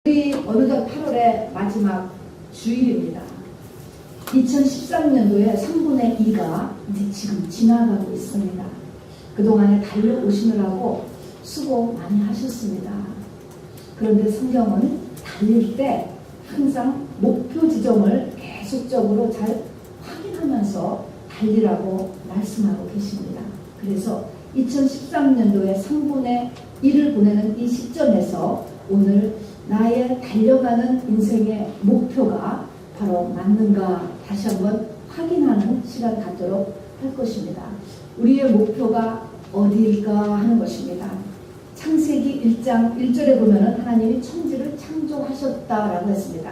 우리 어느덧 8월의 마지막 주일입니다. 2013년도에 3분의 2가 이제 지금 지나가고 있습니다. 그동안에 달려오시느라고 수고 많이 하셨습니다. 그런데 성경은 달릴 때 항상 목표 지점을 계속적으로 잘 확인하면서 달리라고 말씀하고 계십니다. 그래서 2013년도에 3분의 1을 보내는 이 시점에서 오늘 나의 달려가는 인생의 목표가 바로 맞는가 다시 한번 확인하는 시간 갖도록 할 것입니다. 우리의 목표가 어디일까 하는 것입니다. 창세기 1장 1절에 보면은 하나님이 천지를 창조하셨다라고 했습니다.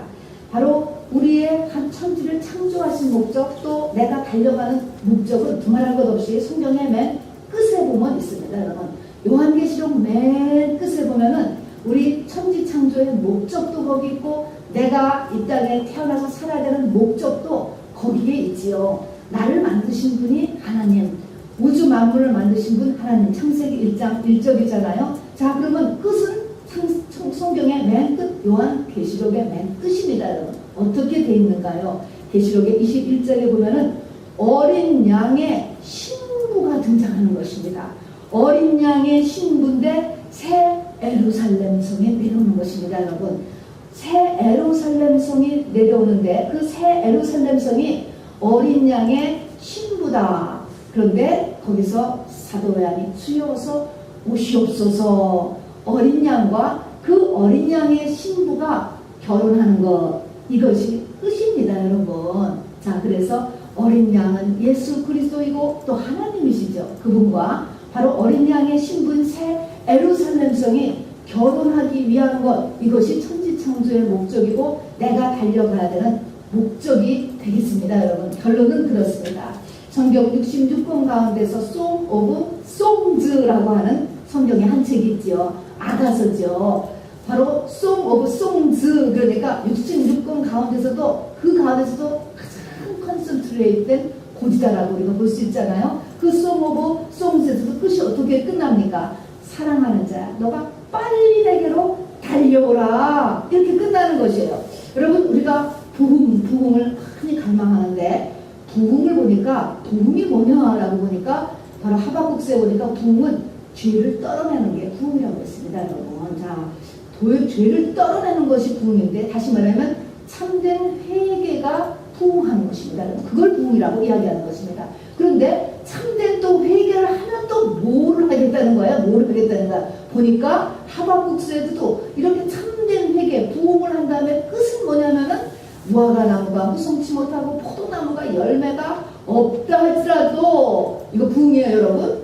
바로 우리의 한 천지를 창조하신 목적, 또 내가 달려가는 목적은 두말할 것 없이 성경의 맨 끝에 보면 있습니다. 여러분, 요한계시록 맨 끝에 보면은 우리 천지 창조의 목적도 거기 있고 내가 이 땅에 태어나서 살아야 되는 목적도 거기에 있지요. 나를 만드신 분이 하나님, 우주 만물을 만드신 분 하나님. 창세기 1장 1절이잖아요. 자, 그러면 끝은 성경의 맨 끝, 요한계시록의 맨 끝입니다. 여러분, 어떻게 되어 있는가요? 계시록의 21절에 보면은 어린 양의 신부가 등장하는 것입니다. 어린 양의 신부인데 새 예루살렘 성에 내려오는 것입니다. 여러분, 새 예루살렘 성이 내려오는데 그 새 예루살렘 성이 어린 양의 신부다. 그런데 거기서 사도 요한이 주여서 오시옵소서, 어린 양과 그 어린 양의 신부가 결혼하는 것, 이것이 끝입니다. 여러분, 자, 그래서 어린 양은 예수 그리스도이고 또 하나님이시죠. 그분과 바로 어린 양의 신부인 새 예루살렘 성이 결혼하기 위한 것, 이것이 천지창조의 목적이고 내가 달려가야 되는 목적이 되겠습니다. 여러분, 결론은 그렇습니다. 성경 66권 가운데서 Song of Songs라고 하는 성경의 한 책이 있지요. 아가서죠. 바로 Song of Songs, 그러니까 66권 가운데서도 그 가운데서도 가장 컨센트레이트된 고지다라고 우리가 볼 수 있잖아요. 그 Song of Songs에서도 끝이 어떻게 끝납니까? 사랑하는 자야, 너가 빨리 내게로 달려오라, 이렇게 끝나는 것이에요. 여러분, 우리가 부흥을 많이 갈망하는데 부흥을 보니까, 부흥이 뭐냐라고 보니까 바로 하박국서에 보니까 부흥은 죄를 떨어내는 게 부흥이라고 했습니다. 여러분, 자, 죄를 떨어내는 것이 부흥인데, 다시 말하면 참된 회개가 부흥하는 것입니다. 그걸 부흥이라고 이야기하는 것입니다. 그런데 참된 또 회개를 하면 또 뭐를 하겠다는 거야? 뭐를 하겠다는 거야? 보니까 하박국서에도 이렇게 참된 회개, 부흥을 한 다음에 끝은 뭐냐면은 무화과 나무가 무성치 못하고 포도나무가 열매가 없다 할지라도, 이거 부흥이에요.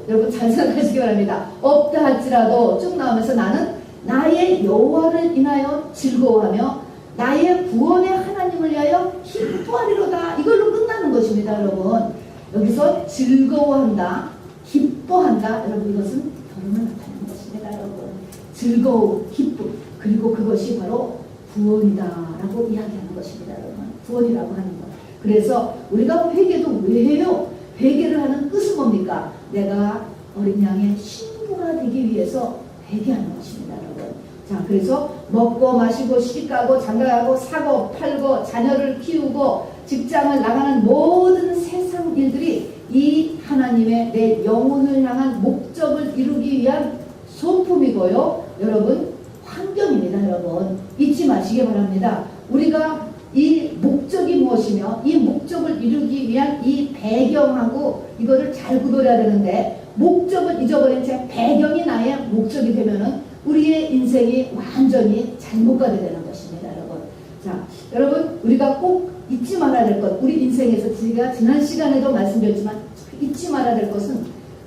여러분 잘 생각하시기 바랍니다. 없다 할지라도 쭉 나오면서 나는 나의 여호와를 인하여 즐거워하며 나의 구원의 하나님을 위하여 기뻐하리로다. 이걸로 끝나는 것입니다. 여러분, 여기서 즐거워한다, 기뻐한다, 여러분, 이것은 결혼을 나타내는 것입니다. 여러분, 즐거움, 기쁨, 그리고 그것이 바로 구원이다라고 이야기하는 것입니다. 여러분, 구원이라고 하는 것. 그래서 우리가 회개도 왜 해요? 회개를 하는 끝은 뭡니까? 내가 어린 양의 신부가 되기 위해서 회개하는 것입니다. 여러분, 자, 그래서 먹고 마시고 시집가고 장가가고 사고 팔고 자녀를 키우고 직장을 나가는 모든 세상 일들이 이 하나님의 내 영혼을 향한 목적을 이루기 위한 소품이고요. 여러분, 환경입니다. 여러분, 잊지 마시기 바랍니다. 우리가 이 목적이 무엇이며 이 목적을 이루기 위한 이 배경하고 이거를 잘 구별해야 되는데, 목적을 잊어버린 채 배경이 나의 목적이 되면은 우리의 인생이 완전히 잘못 가게 되는 것입니다. 여러분, 자, 여러분, 우리가 꼭 잊지 말아야 될 것, 우리 인생에서 제가 지난 시간에도 말씀드렸지만 잊지 말아야 될 것은,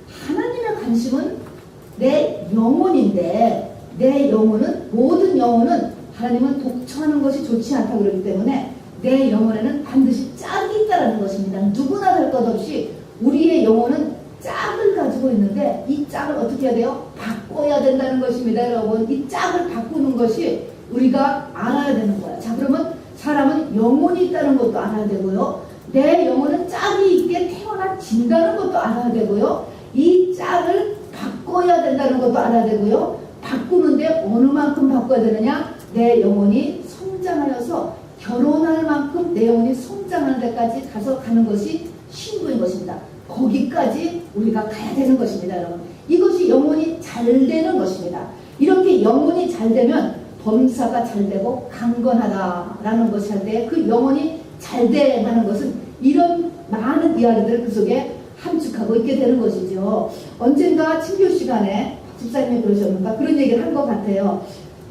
하나님의 관심은 내 영혼인데, 내 영혼은, 모든 영혼은 하나님은 독처하는 것이 좋지 않다고 그러기 때문에 내 영혼에는 반드시 짝이 있다는 것입니다. 누구나 할 것 없이 우리의 영혼은 짝을 가지고 있는데 이 짝을 어떻게 해야 돼요? 바꿔야 된다는 것입니다. 여러분, 이 짝을 바꾸는 것이 우리가 알아야 되는 거야. 자, 그러면 사람은 영혼이 있다는 것도 알아야 되고요, 내 영혼은 짝이 있게 태어나진다는 것도 알아야 되고요, 이 짝을 바꿔야 된다는 것도 알아야 되고요, 바꾸는데 어느 만큼 바꿔야 되느냐? 내 영혼이 성장하여서 결혼할 만큼 내 영혼이 성장하는 데까지 가는 것이 신부인 것입니다. 거기까지 우리가 가야 되는 것입니다, 여러분. 이것이 영혼이 잘 되는 것입니다. 이렇게 영혼이 잘 되면 범사가 잘 되고 강건하다라는 것이 할 때 그 영혼이 잘 돼가는 것은 이런 많은 이야기들을 그 속에 함축하고 있게 되는 것이죠. 언젠가 친교 시간에 집사님이 그러셨는가 그런 얘기를 한 것 같아요.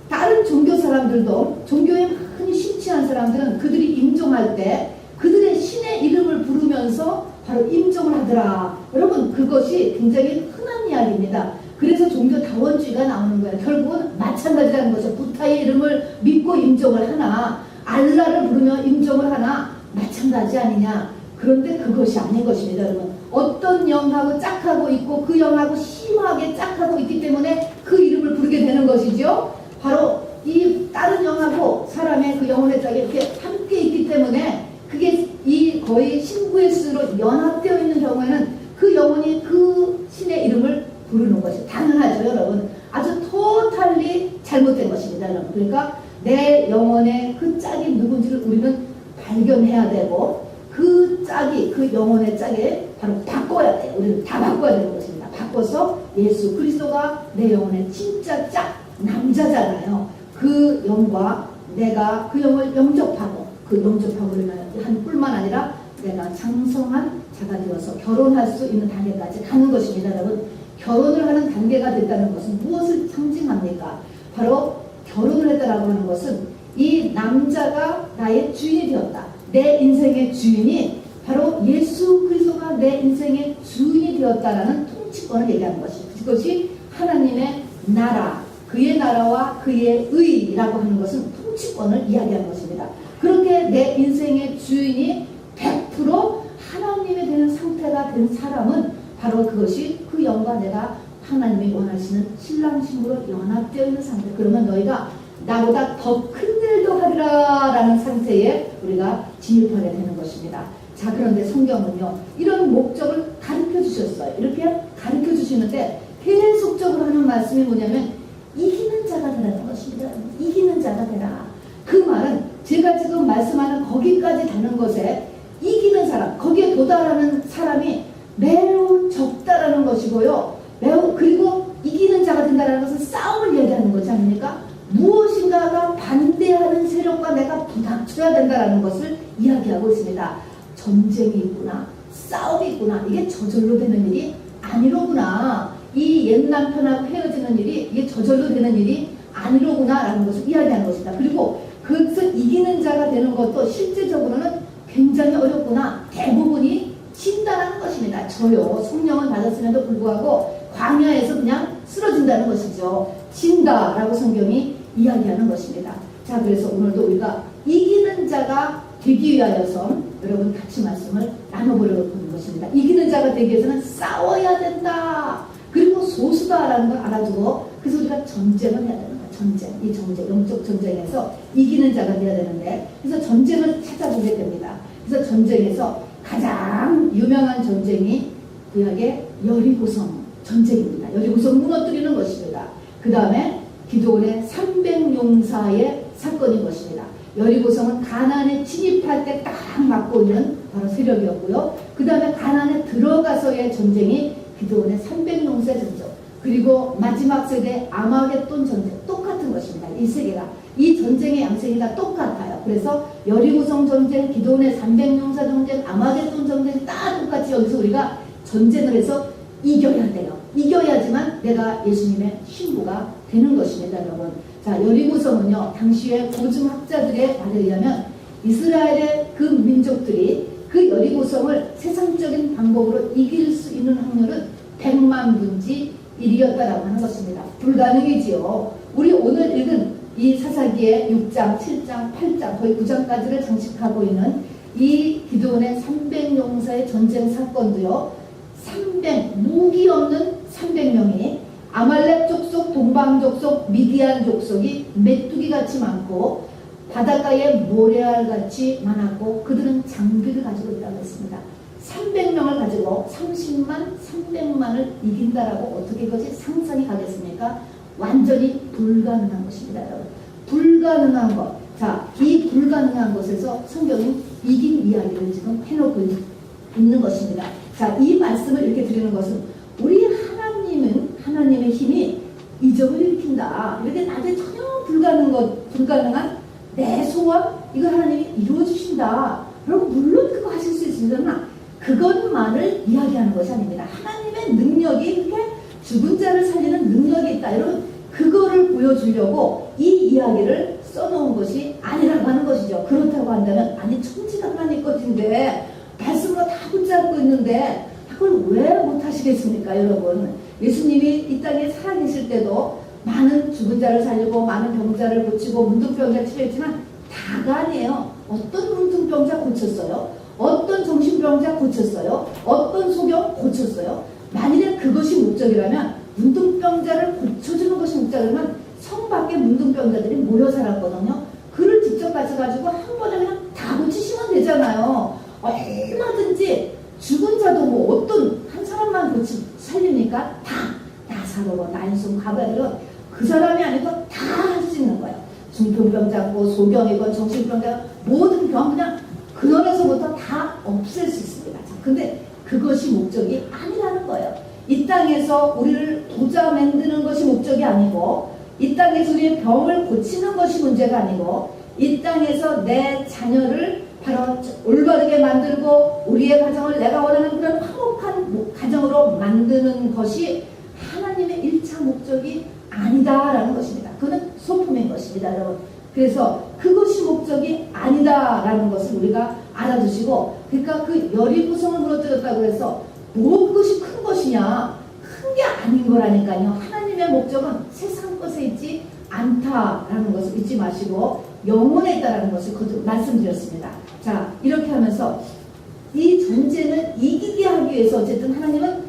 다른 종교 사람들도 종교에 많이 심취한 사람들은 그들이 임종할 때 그들의 신의 이름을 부르면서 바로 임종을 하더라. 여러분 그것이 굉장히 흔한 이야기입니다. 그래서 종교 다원주의가 나오는 거예요. 결국은 마찬가지라는 거죠. 부타의 이름을 믿고 임종을 하나 알라를 부르며 임종을 하나 마찬가지 아니냐. 그런데 그것이 아닌 것입니다. 여러분 어떤 영하고 짝하고 있고 그 영하고 심하게 짝하고 있기 때문에 그 이름을 부르게 되는 것이죠. 바로 이 다른 영하고 사람의 그 영혼의 짝이 이렇게 함께 있기 때문에 그게 이 거의 신부의 수로 연합되어 있는 경우에는 그 영혼이 그 신의 이름을 부르는 것이 당연하죠, 여러분. 아주 토탈리 잘못된 것입니다, 여러분. 그러니까 내 영혼의 그 짝이 누군지를 우리는 발견해야 되고 그 짝이 그 영혼의 짝에 바로 바꿔야 돼요. 우리는 다 바꿔야 되는 것입니다. 바꿔서 예수 그리스도가 내 영혼의 진짜 짝 남자잖아요. 그 영과 내가 그 영을 영접하고 그 영접하고 한 뿐만 아니라 내가 장성한 자가 되어서 결혼할 수 있는 단계까지 가는 것입니다, 여러분. 결혼을 하는 단계가 됐다는 것은 무엇을 상징합니까? 바로 결혼을 했다라고 하는 것은 이 남자가 나의 주인이 되었다. 내 인생의 주인이 바로 예수 그리스도가 내 인생의 주인이 되었다라는 통치권을 얘기하는 것이죠. 그것이 하나님의 나라, 그의 나라와 그의 의라고 하는 것은 통치권을 이야기하는 것입니다. 그렇게 내 인생의 주인이 100% 하나님이 되는 상태가 된 사람은 바로 그것이 그 영과 내가 하나님이 원하시는 신랑 신부로 연합되어 있는 상태. 그러면 너희가 나보다 더 큰 일도 하리라 라는 상태에 우리가 진입하게 되는 것입니다. 자, 그런데 성경은요 이런 목적을 가르쳐 주셨어요. 이렇게 가르쳐 주시는데 계속적으로 하는 말씀이 뭐냐면 이기는 자가 되라는 것입니다. 이기는 자가 되라. 그 말은 제가 지금 말씀하는 거기까지 가는 것에 이기는 사람, 거기에 도달하는 사람이 매우 적다라는 것이고요. 그리고 이기는 자가 된다는 것은 싸움을 얘기하는 거지 않습니까? 무엇인가가 반대하는 세력과 내가 부닥쳐야 된다는 것을 이야기하고 있습니다. 전쟁이 있구나, 싸움이 있구나, 이게 저절로 되는 일이 아니로구나. 이 옛 남편하고 헤어지는 일이 이게 저절로 되는 일이 아니로구나 라는 것을 이야기하는 것입니다. 그리고 그것을 이기는 자가 되는 것도 실제적으로는 굉장히 어렵구나. 대부분이 진다라는 것입니다. 저요 성령을 받았음에도 불구하고 광야에서 그냥 쓰러진다는 것이죠. 진다라고 성경이 이야기하는 것입니다. 자, 그래서 오늘도 우리가 이기는 자가 되기 위하여서 여러분 같이 말씀을 나눠보려고 하는 것입니다. 이기는 자가 되기 위해서는 싸워야 된다. 그리고 소수다라는 걸 알아두고 그래서 우리가 전쟁을 해야 되는 거야. 전쟁. 이 전쟁, 영적 전쟁에서 이기는 자가 되어야 되는데 그래서 전쟁을 찾아보게 됩니다. 그래서 전쟁에서 가장 유명한 전쟁이 구약의 여리고성 전쟁입니다. 여리고성 무너뜨리는 것입니다. 그 다음에 기드온의 300용사의 사건인 것입니다. 여리고성은 가나안에 진입할 때 딱 맡고 있는 바로 세력이었고요. 그 다음에 가나안에 들어가서의 전쟁이 기드온의 300용사의 전쟁, 그리고 마지막 세대 아마겟돈 전쟁, 똑같은 것입니다. 이 세 개가 이 전쟁의 양식이 다 똑같아요. 그래서 여리고성 전쟁, 기드온의 300용사 전쟁, 아마겟돈 전쟁 다 똑같이 여기서 우리가 전쟁을 해서 이겨야 돼요. 이겨야지만 내가 예수님의 신부가 되는 것입니다, 여러분. 자, 여리고성은요 당시의 고증 학자들의 말에 의하면 이스라엘의 그 민족들이 그 여리고성을 세상적인 방법으로 이길 수 있는 확률은 100만 분지 1이었다라고 하는 것입니다. 불가능이지요. 우리 오늘 읽은 이 사사기의 6장, 7장, 8장 거의 9장까지를 장식하고 있는 이 기드온의 300용사의 전쟁 사건도요 무기 없는 300명이 아말렉 족속, 동방 족속, 미디안 족속이 메뚜기같이 많고 바닷가에 모래알같이 많았고 그들은 장비를 가지고 있다고 했습니다. 300명을 가지고 30만, 300만을 이긴다라고 어떻게 그것이 상상이 가겠습니까? 완전히 불가능한 것입니다, 여러분. 불가능한 것. 자, 이 불가능한 것에서 성경이 이긴 이야기를 지금 해놓고 있는 것입니다. 자, 이 말씀을 이렇게 드리는 것은 우리 하나님은 하나님의 힘이 이적을 일으킨다. 이렇게 나한테 전혀 불가능한 내 소원 이거 하나님이 이루어주신다. 여러분 물론 그거 하실 수 있습니다만 그것만을 이야기하는 것이 아닙니다. 하나님의 능력이 이렇게 죽은 자를 살리는 능력이 있다. 여러분 그거를 보여주려고 이 이야기를 써놓은 것이 아니라고 하는 것이죠. 그렇다고 한다면 아니 천지가 하나님 것인데 말씀으로 다 붙잡고 있는데 그걸 왜 못하시겠습니까? 여러분 예수님이 이 땅에 살아계실 때도 많은 죽은 자를 살리고 많은 병자를 고치고 문둥병자 치료했지만 다가 아니에요. 어떤 문둥병자 고쳤어요? 어떤 정신병자 고쳤어요? 어떤 소경 고쳤어요? 만일에 그것이 목적이라면 문둥병자를 고쳐주는 것이 목적이라면 성 밖에 문둥병자들이 모여 살았거든요. 그를 직접 가져가지고 한 번에 그냥 다 고치시면 되잖아요. 얼마든지 죽은 자도 뭐 어떤 한 사람만 살리니까 다 나사로고 난송 가바들은 그 사람이 아니고 다 할 수 있는 거예요. 중풍병자고 소경이고 정신병자 모든 병 그냥 근원에서부터 다 없앨 수 있습니다. 자, 근데 그것이 목적이 아니라는 거예요. 이 땅에서 우리를 도자 만드는 것이 목적이 아니고 이 땅에서 우리의 병을 고치는 것이 문제가 아니고 이 땅에서 내 자녀를 바로 올바르게 만들고 우리의 가정을 내가 원하는 그런 화목한 가정으로 만드는 것이 하나님의 1차 목적이 아니다라는 것입니다. 그건 소품인 것입니다, 여러분. 그래서 그것이 목적이 아니다라는 것을 우리가 알아두시고 그러니까 그 여리고성을 무너뜨렸다고 해서 뭐 그것이 큰 것이냐 큰 게 아닌 거라니까요. 하나님의 목적은 세상 것에 있지 않다라는 것을 잊지 마시고 영혼에 있다라는 것을 말씀드렸습니다. 자, 이렇게 하면서 이 전쟁을 이기게 하기 위해서 어쨌든 하나님은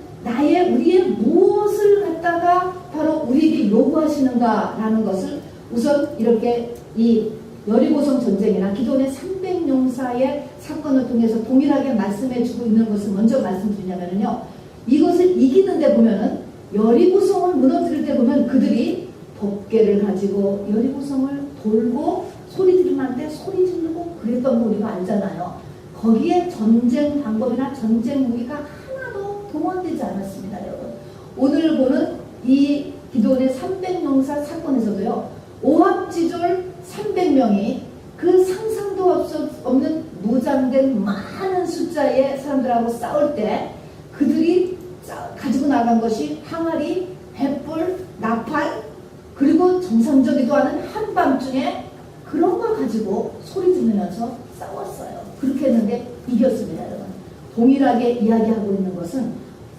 우리의 무엇을 갖다가 바로 우리에게 요구하시는가라는 것을 우선 이렇게 이 여리고성 전쟁이나 기존의 300용사의 사건을 통해서 동일하게 말씀해 주고 있는 것을 먼저 말씀드리냐면요. 이것을 이기는데 보면은 여리고성을 무너뜨릴 때 보면 그들이 덮개를 가지고 여리고성을 돌고 소리 지르면 때 소리 지르고 그랬던 거 우리가 알잖아요. 거기에 전쟁 방법이나 전쟁 무기가 하나도 동원되지 않았습니다, 여러분. 오늘 보는 이 기도원의 300용사 사건에서도요. 오합지졸 300명이 그 상상도 없는 무장된 많은 숫자의 사람들하고 싸울 때 그들이 가지고 나간 것이 항아리, 횃불, 나팔 그리고 정상적이도 않은 한밤중에 그런 걸 가지고 소리 지르면서 싸웠어요. 그렇게 했는데 이겼습니다, 여러분. 동일하게 이야기하고 있는 것은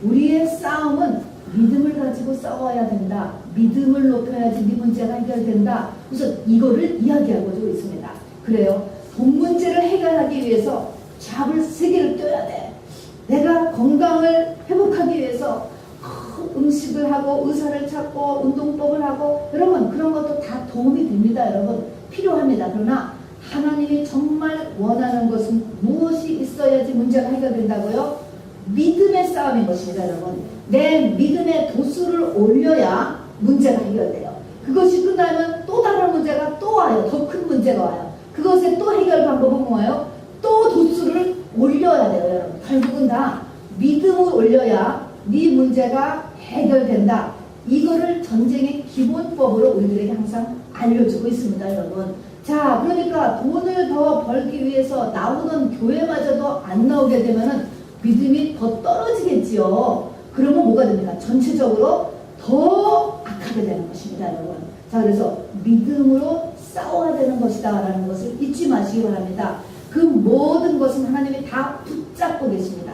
우리의 싸움은 믿음을 가지고 싸워야 된다. 믿음을 높여야지 네 문제가 해결된다. 우선 이거를 이야기하고 있습니다. 그래요. 돈 문제를 해결하기 위해서 잡을 3개를 떼야 돼. 내가 건강을 회복하기 위해서 음식을 하고 의사를 찾고 운동법을 하고 여러분 그런 것도 다 도움이 됩니다. 여러분 필요합니다. 그러나 하나님이 정말 원하는 것은 무엇이 있어야지 문제가 해결된다고요? 믿음의 싸움인 것입니다. 여러분 내 믿음의 도수를 올려야 문제가 해결돼요. 그것이 끝나면 또 다른 문제가 또 와요. 더 큰 문제가 와요. 그것의 또 해결 방법은 뭐예요? 또 도수를 올려야 돼요. 여러분 결국은 다 믿음을 올려야 네 문제가 해결된다. 이거를 전쟁의 기본법으로 우리들에게 항상 알려주고 있습니다. 여러분 자 그러니까 돈을 더 벌기 위해서 나오는 교회마저도 안 나오게 되면은 믿음이 더 떨어지겠지요. 그러면 뭐가 됩니까? 전체적으로 더 악하게 되는 것입니다, 여러분. 자, 그래서 믿음으로 싸워야 되는 것이다 라는 것을 잊지 마시기 바랍니다. 그 모든 것은 하나님이 다 붙잡고 계십니다.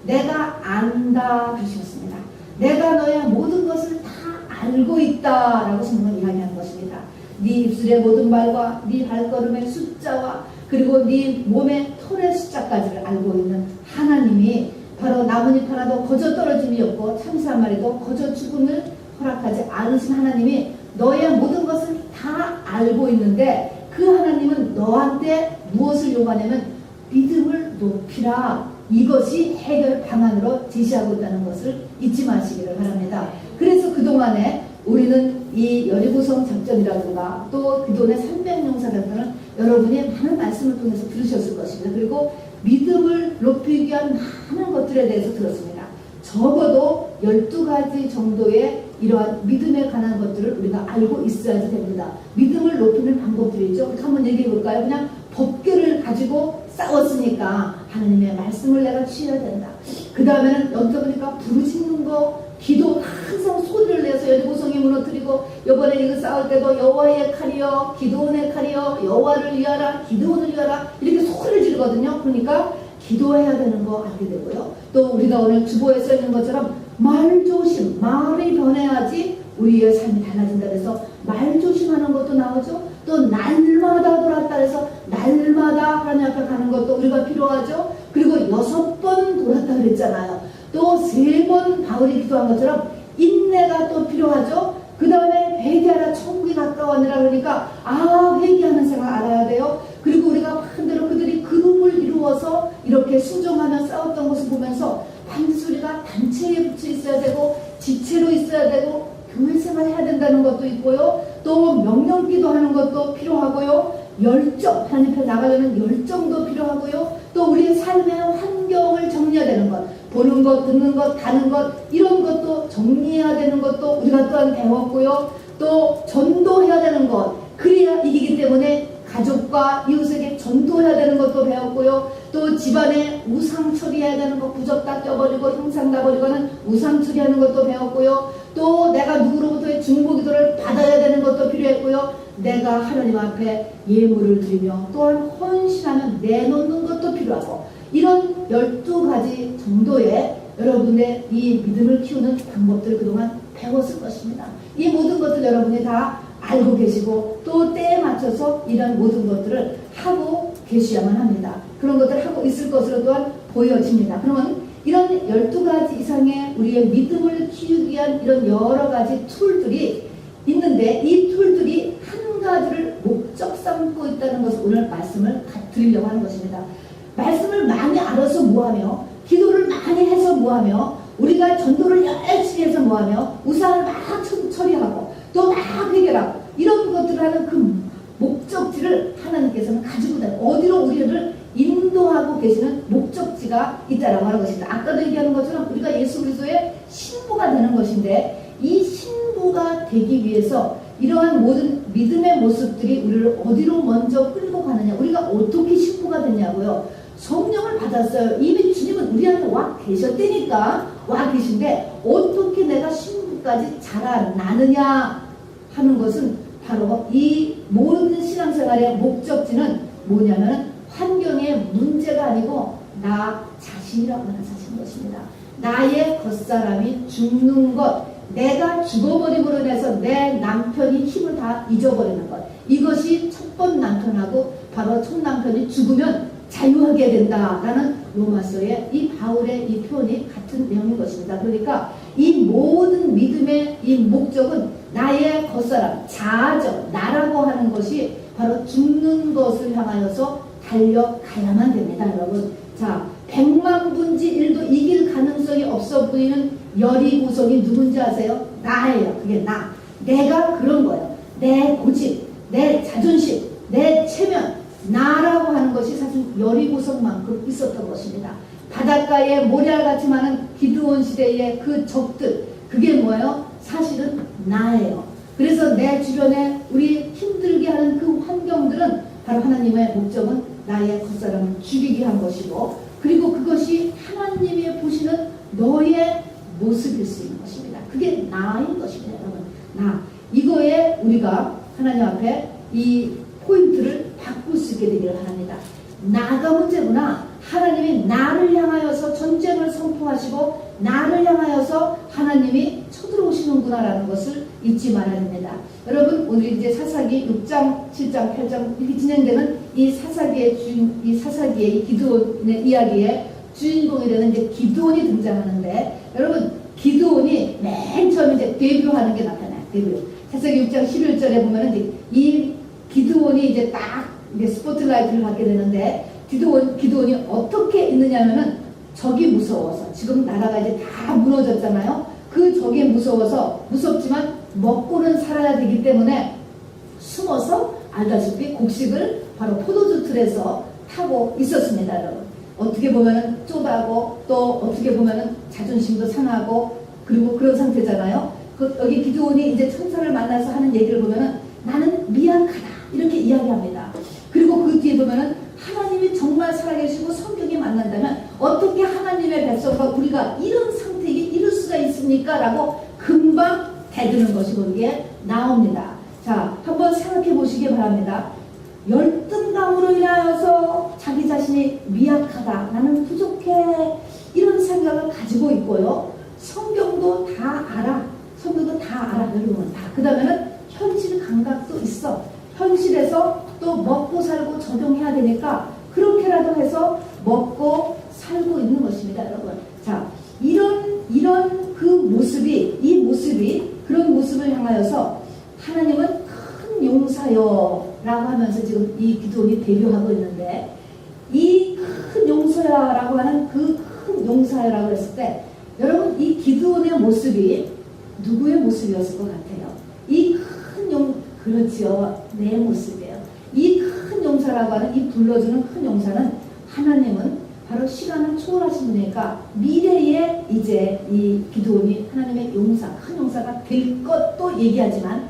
내가 안다 하셨습니다. 내가 너의 모든 것을 다 알고 있다 라고 성경은 이야기하는 것입니다. 네 입술의 모든 말과 네 발걸음의 숫자와 그리고 네 몸의 털의 숫자까지를 알고 있는 하나님이 바로 나뭇잎 하나도 거저 떨어짐이 없고 참새 한 마리도 거저 죽음을 허락하지 않으신 하나님이 너의 모든 것을 다 알고 있는데 그 하나님은 너한테 무엇을 요구하냐면 믿음을 높이라. 이것이 해결 방안으로 제시하고 있다는 것을 잊지 마시기를 바랍니다. 그래서 그동안에 우리는 이 여리고성 작전이라든가 또 기도원의 300명 사단들은 여러분이 많은 말씀을 통해서 들으셨을 것입니다. 그리고 믿음을 높이기 위한 많은 것들에 대해서 들었습니다. 적어도 12가지 정도의 이러한 믿음에 관한 것들을 우리가 알고 있어야 됩니다. 믿음을 높이는 방법들이죠. 한번 얘기해 볼까요? 그냥 법궤를 가지고 싸웠으니까 하나님의 말씀을 내가 취해야 된다. 그 다음에는 여기서 보니까 부르짖는 거, 기도, 항상 소리를 내서 여리고성이 무너뜨리고, 요번에 이거 싸울 때도 여호와의 칼이여 기드온의 칼이여 여호와를 위하라 기드온을 위하라 이렇게 소리를 지르거든요. 그러니까 기도해야 되는 거 알게 되고요. 또 우리가 오늘 주보에 써 있는 것처럼 말 조심, 말이 변해야지 우리의 삶이 달라진다 그래서 말 조심하는 것도 나오죠. 또 날마다 돌았다 그래서 날마다 하나님 앞에 가는 것도 우리가 필요하죠. 그리고 6번 돌았다 그랬잖아요. 또 3번 바울이 기도한 것처럼 인내가 또 필요하죠. 그 다음에 회개하라 천국이 가까웠느라 그러니까 회개하는 생각 알아야 돼요. 그리고 우리가 반대로 그들이 그룹을 이루어서 이렇게 수종하며 싸웠던 것을 보면서 반드시 우리가 단체에 붙여 있어야 되고 지체로 있어야 되고 교회 생활 해야 된다는 것도 있고요. 또 명령기도 하는 것도 필요하고요. 열정, 하나님 앞에 나가려는 열정도 필요하고요. 또 우리의 삶의 환경을 정리해야 되는 것, 보는 것, 듣는 것, 가는 것 이런 것도 정리해야 되는 것도 우리가 또한 배웠고요. 또 전도해야 되는 것, 그래야 이기기 때문에 가족과 이웃에게 전도해야 되는 것도 배웠고요. 또 집안에 우상 처리해야 되는 것, 부적 다 떼버리고 형상 다 버리고는 우상 처리하는 것도 배웠고요. 또 내가 누구로부터의 중보기도를 받아야 되는 것도 필요했고요. 내가 하나님 앞에 예물을 드리며 또한 헌신하면 내놓는 것도 필요하고 이런 12가지 정도의 여러분의 이 믿음을 키우는 방법들을 그동안 배웠을 것입니다. 이 모든 것들 여러분이 다 알고 계시고 또 때에 맞춰서 이런 모든 것들을 하고 계셔야만 합니다. 그런 것들을 하고 있을 것으로 또한 보여집니다. 그러면 이런 12가지 이상의 우리의 믿음을 키우기 위한 이런 여러 가지 툴들이 있는데 이 툴들이 한 가지를 목적 삼고 있다는 것을 오늘 말씀을 드리려고 하는 것입니다. 말씀을 많이 알아서 뭐하며 기도를 많이 해서 뭐하며 우리가 전도를 열심히 해서 뭐하며 우상을 막 처리하고 또 막 해결하고 이런 것들을 하는 그 목적지를 하나님께서는 가지고 다니고 어디로 우리를 인도하고 계시는 목적지가 있다라고 하는 것입니다. 아까도 얘기하는 것처럼 우리가 예수 그리스도의 신부가 되는 것인데 이 신부가 되기 위해서 이러한 모든 믿음의 모습들이 우리를 어디로 먼저 끌고 가느냐 우리가 어떻게 신부가 됐냐고요. 성령을 받았어요. 이미 주님은 우리한테 와 계셨다니까 와 계신데 어떻게 내가 신부까지 자라나느냐 하는 것은 바로 이 모든 신앙생활의 목적지는 뭐냐면 환경의 문제가 아니고 나 자신이라고 하는 사실인 것입니다. 나의 겉사람이 죽는 것, 내가 죽어버림으로 인해서 내 남편이 힘을 다 잊어버리는 것, 이것이 첫 번 남편하고 바로 첫 남편이 죽으면 자유하게 된다라는 로마서의 이 바울의 이 표현이 같은 내용인 것입니다. 그러니까 이 모든 믿음의 이 목적은 나의 겉사람, 자아적 나라고 하는 것이 바로 죽는 것을 향하여서 달려가야만 됩니다. 여러분, 자 100만 분지 1도 이길 가능성이 없어 보이는 여리고성이 누군지 아세요? 나예요. 그게 나. 내가 그런 거예요. 내 고집, 내 자존심, 내 체면, 나라고 하는 것이 사실 여리고성만큼 있었던 것입니다. 바닷가에 모래알같이 많은 기드온 시대의 그 적들, 그게 뭐예요? 사실은 나예요. 그래서 내 주변에 우리 힘들게 하는 그 환경들은 바로 하나님의 목적은 나의 겉사람을 죽이게 한 것이고 그리고 그것이 하나님이 보시는 너의 모습일 수 있는 것입니다. 그게 나인 것입니다. 여러분, 나. 이거에 우리가 하나님 앞에 이 포인트를 바꿀 수 있게 되기를 바랍니다. 나가 문제구나. 하나님이 나를 향하여서 전쟁을 선포하시고 나를 향하여서 하나님이 쳐들어오시는구나 라는 것을 잊지 말아야 됩니다. 여러분, 오늘 이제 사사기 6장, 7장, 8장 이렇게 진행되는 이 사사기의 주인, 이 사사기의 이 기드온의 이야기에 주인공이 되는 이제 기드온이 등장하는데 여러분, 기드온이 맨 처음에 이제 데뷔하는 게 나타나요. 데뷔. 사사기 6장 11절에 보면은 이제 이 기드온이 이제 딱 이제 스포트라이트를 받게 되는데 기드온이 어떻게 있느냐면은 적이 무서워서 지금 나라가 이제 다 무너졌잖아요. 그 적이 무서워서 무섭지만 먹고는 살아야 되기 때문에 숨어서 알다시피 곡식을 바로 포도주 틀에서 타고 있었습니다, 여러분. 어떻게 보면은 좁아하고 또 어떻게 보면은 자존심도 상하고 그리고 그런 상태잖아요. 여기 기드온이 이제 천사를 만나서 하는 얘기를 보면은 나는 미약하다 이렇게 이야기합니다. 그리고 그 뒤에 보면은 하나님이 정말 살아계시고 성경이 만난다면 어떻게 하나님의 백성과 우리가 이런 상태에 이를 수가 있습니까? 라고 금방 대드는 것이 거기에 나옵니다. 자, 한번 생각해 보시기 바랍니다. 열등감으로 인하여서 자기 자신이 미약하다, 나는 부족해, 이런 생각을 가지고 있고요. 성경도 다 알아. 성경도 다 알아, 여러분. 다. 그 다음에는 현실 감각도 있어. 현실에서 또 먹고 살고 적용해야 되니까 그렇게라도 해서 먹고 살고 있는 것입니다, 여러분. 자, 이런 그 모습이, 이 모습이 그런 모습을 향하여서 하나님은 큰 용사여 라고 하면서 지금 이 기도원이 대표하고 있는데, 이 큰 용사라고 하는 그 큰 용사라고 했을 때 여러분, 이 기드온의 모습이 누구의 모습이었을 것 같아요? 이 큰 그렇지요, 내 모습이에요. 이 큰 용사라고 하는, 이 불러주는 큰 용사는 하나님은 바로 시간을 초월하신 분이니까 미래에 이제 이 기드온이 하나님의 용사, 큰 용사가 될 것도 얘기하지만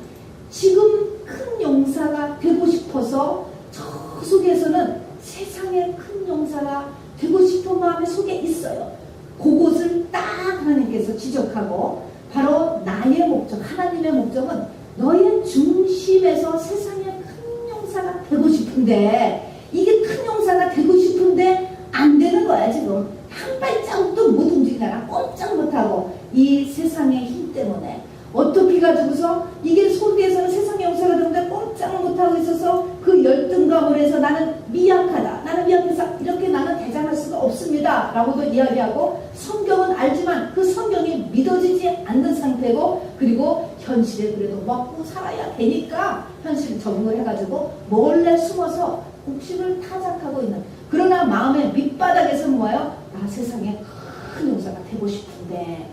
지금 큰 용사가 되고 싶어서 저 속에서는 세상의 큰 용사가 되고 싶은 마음이 속에 있어요. 그것을 딱 하나님께서 지적하고, 바로 나의 목적, 하나님의 목적은 너의 중심에서 세상의 큰 용사가 되고 싶은데, 이게 큰 용사가 되고 싶은데 안 되는 거야. 지금 한 발자국도 못 움직이잖아. 꼼짝 못하고 이 세상의 힘 때문에 어떻게 가지고서 이게 속에서는 세상의 용사가 되는데 꼼짝을 못하고 있어서 그 열등감을 해서 나는 미약하다, 나는 미약해서 이렇게 나는 대장할 수가 없습니다 라고도 이야기하고, 성경은 알지만 그 성경이 믿어지지 않는 상태고, 그리고 현실에 그래도 먹고 살아야 되니까 현실 적응을 해가지고 몰래 숨어서 곡식을 타작하고 있는, 그러나 마음의 밑바닥에서 뭐예요? 나 세상에 큰 용사가 되고 싶은데,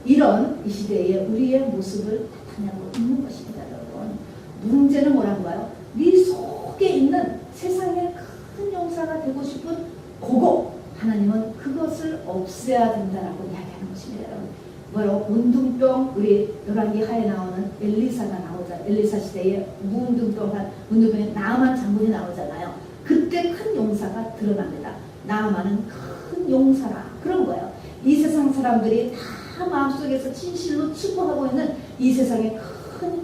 이런 이 시대에 우리의 모습을 나타내고 있는 것입니다, 여러분. 문제는 뭐란가요? 네 속에 있는 세상에 큰 용사가 되고 싶은 그거, 하나님은 그것을 없애야 된다라고 이야기하는 것입니다, 여러분. 바로 문둥병, 우리 열왕기 하에 나오는 엘리사가 나오잖아요. 엘리사 시대에 문둥병에 나아만 장군이 나오잖아요. 그때 큰 용사가 드러납니다. 나아만은 큰 용사라, 그런 거예요. 이 세상 사람들이 다 마음속에서 진실로 추구하고 있는 이 세상의 큰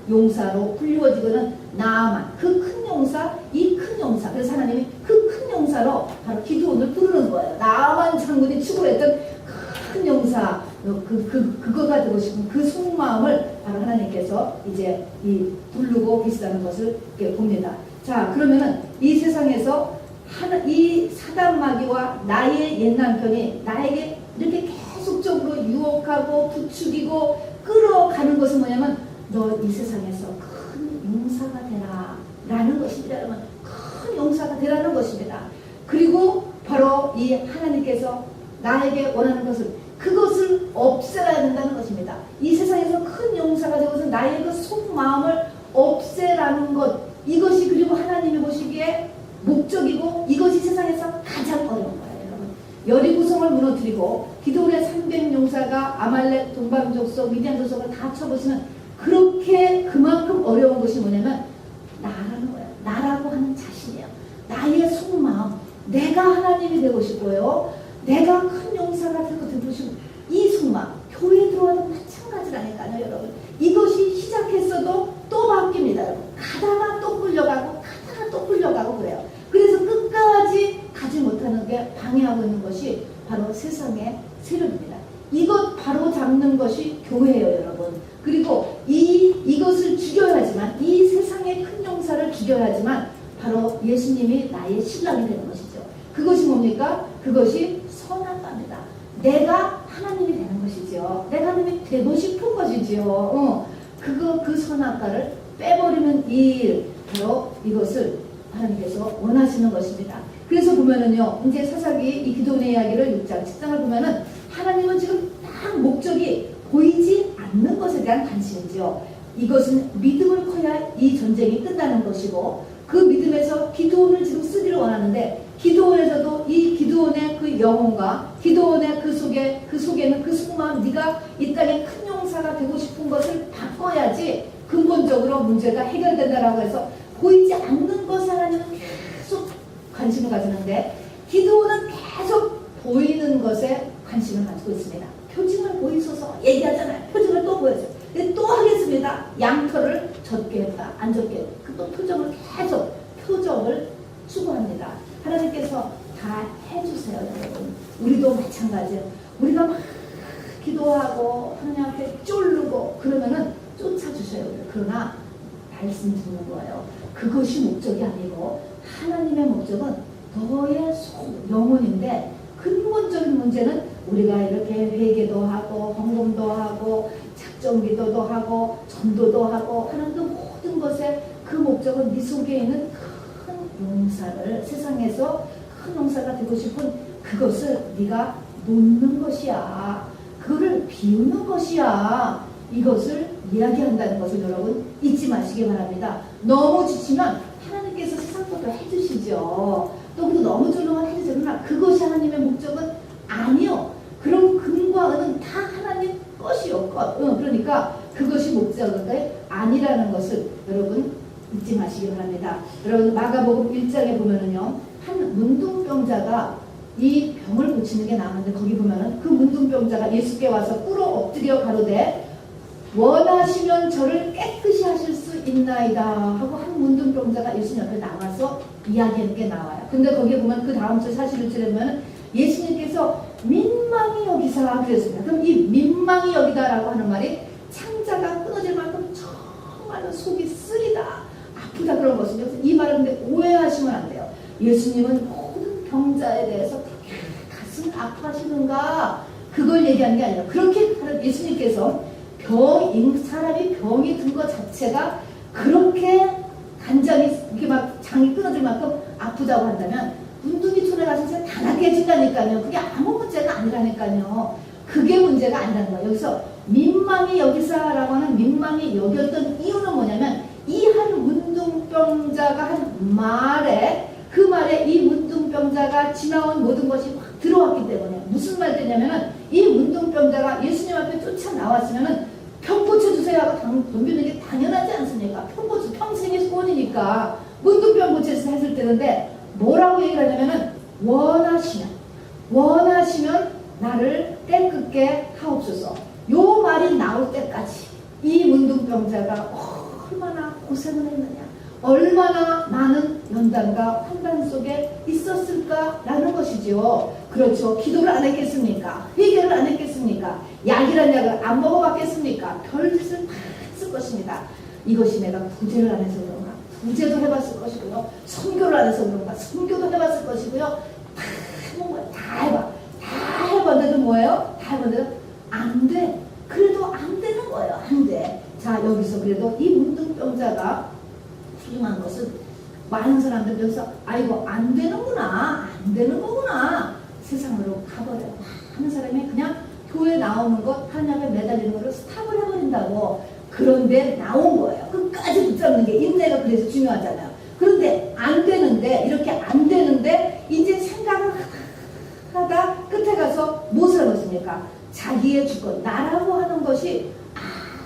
용사로 불리워지고는 나아만, 그 큰 용사, 이 큰 용사. 그래서 하나님이 그 큰 용사로 바로 기드온을 부르는 거예요. 나아만 장군이 추구했던 큰 용사, 그거가 되고 싶은 그 속마음을 바로 하나님께서 이제 부르고 계시다는 것을 봅니다. 자, 그러면은 이 세상에서 이 사단 마귀와 나의 옛 남편이 나에게 이렇게 계속적으로 유혹하고 부추기고 끌어가는 것은 뭐냐면, 너 이 세상에서 큰 용사가 되라 라는 것입니다, 여러분. 큰 용사가 되라는 것입니다. 그리고 바로 이 하나님께서 나에게 원하는 것을, 그것을 없애야 된다는 것입니다. 이 세상에서 큰 용사가 되어서 나의 그 속마음을 없애라는 것, 이것이 그리고 하나님이 보시기에 목적이고, 이것이 세상에서 가장 어려운 거예요, 여러분. 여리고성을 무너뜨리고 기드온의 300용사가 아말렉 동방족속 미디안 족속을 다 쳐보시면 그렇게 그만큼 어려운 것이 뭐냐면 나라는 거예요. 나라고 하는 자신이에요. 나의 속마음, 내가 하나님이 되고 싶고요, 내가 큰 용사가 되고 싶고, 이 속마음, 교회에 들어와도 마찬가지라니까요, 여러분. 이것이 시작했어도 또 바뀝니다, 여러분. 가다가 또 끌려가고 가다가 또 끌려가고 그래요. 그래서 끝까지 가지 못하는 게 방해하고 있는 것이 바로 세상의 세력입니다. 이것 바로 잡는 것이 교회예요, 여러분. 그리고 이것을 죽여야 하지만, 이 세상의 큰 용사를 죽여야 하지만 바로 예수님이 나의 신랑이 되는 것이죠. 그것이 뭡니까? 그것이 선악과입니다. 내가 하나님이 되는 것이죠. 내가 하나님이 되고 싶은 것이죠. 그 선악과를 빼버리는 일, 바로 이것을 하나님께서 원하시는 것입니다. 그래서 보면은요, 이제 사사기 이 기도원의 이야기를 6장, 7장을 보면은 하나님은 지금 딱 목적이 보이지 않는 것에 대한 관심이죠. 이것은 믿음을 커야 이 전쟁이 끝나는 것이고, 그 믿음에서 기드온을 지금 쓰기를 원하는데, 기드온에서도 이 기드온의 그 영혼과 기드온의 그 속에는 그 속마음, 네가 이 땅에 큰 용사가 되고 싶은 것을 바꿔야지 근본적으로 문제가 해결된다라고 해서 보이지 않는 것에 하나님은 계속 관심을 가지는데, 기드온은 계속 보이는 것에 관심을 가지고 있습니다. 표징을 보이소서 얘기하잖아요. 표징을 또 보여줘요. 또 하겠습니다. 양털을 젖게 했다. 안 젖게 했다. 또 표정을 계속 표정을 추구합니다. 하나님께서 다 해주세요, 여러분. 우리도 마찬가지예요. 우리가 막 기도하고 하나님 앞에 쫄르고 그러면은 쫓아주셔요. 그러나 말씀 듣는 거예요. 그것이 목적이 아니고 하나님의 목적은 너의 영혼인데, 근본적인 문제는 우리가 이렇게 회개도 하고 헌금도 하고 작정기도도 하고 전도도 하고 하는 그 모든 것의 그 목적은 네 속에 있는 큰 용사를, 세상에서 큰 용사가 되고 싶은 그것을 네가 놓는 것이야. 그거를 비우는 것이야. 이것을 이야기한다는 것을 여러분 잊지 마시기 바랍니다. 너무 지치면 하나님께서 세상 것도 해주시죠. 또 너무 졸려면 해주세요. 그러나 그것이 하나님의 목적은 아니요. 그런 금과 은은 다 하나님 것이요. 그러니까 그것이 목적은 아니라는 것을 여러분 잊지 마시기 바랍니다. 여러분 마가복음 1장에 보면은요, 한 문둥병자가 이 병을 고치는 게 나오는데, 거기 보면은 그 문둥병자가 예수께 와서 꿇어 엎드려 가로되 원하시면 저를 깨끗이 하실 수 있나이다 하고 한 문둥병자가 예수님 옆에 나와서 이야기하는 게 나와요. 근데 거기에 보면 그 다음 절 41절에 보면 예수님께서 민망히 여기사 그랬습니다. 그럼 이 민망히 여기다라고 하는 말이 창자가 끊어질 만큼 정말로 속이 쓰리다, 아프다 그런 것이죠. 이 말은 근데 오해하시면 안 돼요. 예수님은 모든 병자에 대해서 그렇게 가슴 아파하시는가 그걸 얘기하는 게 아니라, 그렇게 예수님께서 사람이 병이 든 것 자체가 그렇게 간장이 이렇게 막 장이 끊어질 만큼 아프다고 한다면 문둥이 손에 가서 다 낫게 해준다니까요. 그게 아무 문제가 아니라니까요. 그게 문제가 아니라는 거예요. 여기서 민망히 여기사라고 하는 민망히 여겼던 이유는 뭐냐면, 이 한 문둥병자가 한 말에, 그 말에 이 문둥병자가 지나온 모든 것이 확 들어왔기 때문에, 무슨 말 되냐면은 이 문둥병자가 예수님 앞에 쫓아 나왔으면은 병 고쳐주세요 하고 덤비는 게 당연하지 않습니까? 평생의 소원이니까 문둥병 고쳐서 했을 때인데, 뭐라고 얘기를 하냐면은 원하시면 나를 깨끗게 하옵소서. 요 말이 나올 때까지 이 문둥병자가 얼마나 고생을 했느냐, 얼마나 많은 연단과 환단 속에 있었을까라는 것이죠. 그렇죠. 기도를 안 했겠습니까? 회개를 안 했겠습니까? 약이란 약을 안 먹어봤겠습니까? 별짓을 다 했을 것입니다. 이것이 내가 구제를 안 해서 그런가? 구제도 해봤을 것이고요. 선교를 안 해서 그런가? 선교도 해봤을 것이고요. 다 해봤는데도 뭐예요? 다 해봤는데도 안 돼. 그래도 안 되는 거예요. 안 돼. 자, 여기서 그래도 이 문둥병자가 훌륭한 것은, 많은 사람들 여기서 아이고 안 되는구나, 안 되는 거구나, 세상으로 가버려요. 많은 사람이 그냥 교회 나오는 것, 하나님 앞에 매달리는 거를 스탑을 해버린다고. 그런데 나온 거예요. 끝까지 붙잡는 게 인내가 그래서 중요하잖아요. 그런데 안 되는데, 이렇게 안 되는데 이제 생각을 하다 끝에 가서 무엇을 하는 것입니까? 자기의 주권, 나라고 하는 것이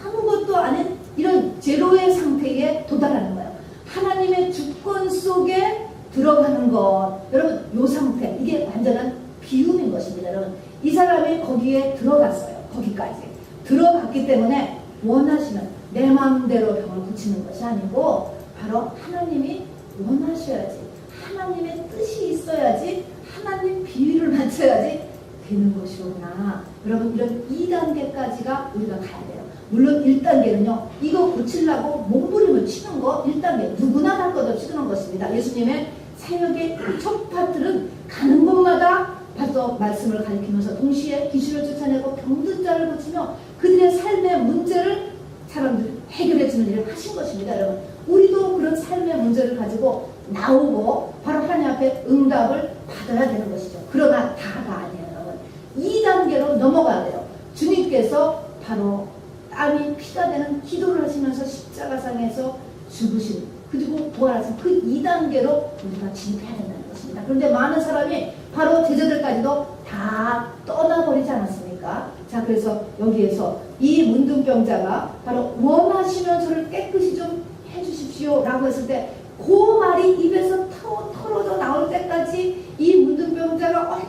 아무것도 아닌 이런 제로의 상태에 도달하는 거예요. 하나님의 주권 속에 들어가는 것. 여러분, 요 상태, 이게 완전한 비움인 것입니다. 여러분, 이 사람이 거기에 들어갔어요. 거기까지 들어갔기 때문에 원하시면, 내 마음대로 병을 고치는 것이 아니고 바로 하나님이 원하셔야지, 하나님의 뜻이 있어야지, 하나님 비위를 맞춰야지 되는 것이구나. 여러분, 이런 2단계까지가 우리가 가야 돼요. 물론 1단계는요, 이거 고치려고 몸부림을 치는 거 1단계, 누구나 할 것 없이 그런 것입니다. 예수님의 사역의 첫 파트는 가는 곳마다 벌써 말씀을 가리키면서 동시에 귀신을 쫓아내고 병든 자를 고치며 그들의 삶의 문제를 사람들 해결해 주는 일을 하신 것입니다. 여러분, 우리도 그런 삶의 문제를 가지고 나오고 바로 하나님 앞에 응답을 받아야 되는 것이죠. 그러나 다가 아니에요. 여러분, 2단계로 넘어가야 돼요. 주님께서 바로 땀이 피가 되는 기도를 하시면서 십자가상에서 죽으신 그리고 부활하신 그 2단계로 우리가 진입해야 된다는 것입니다. 그런데 많은 사람이 바로 제자들까지도 다 떠나버리지 않았습니까? 자, 그래서 여기에서 이 문둥병자가 바로 원하시면 저를 깨끗이 좀 해주십시오 라고 했을 때 그 말이 입에서 털어져 나올 때까지 이 문둥병자가 얼마나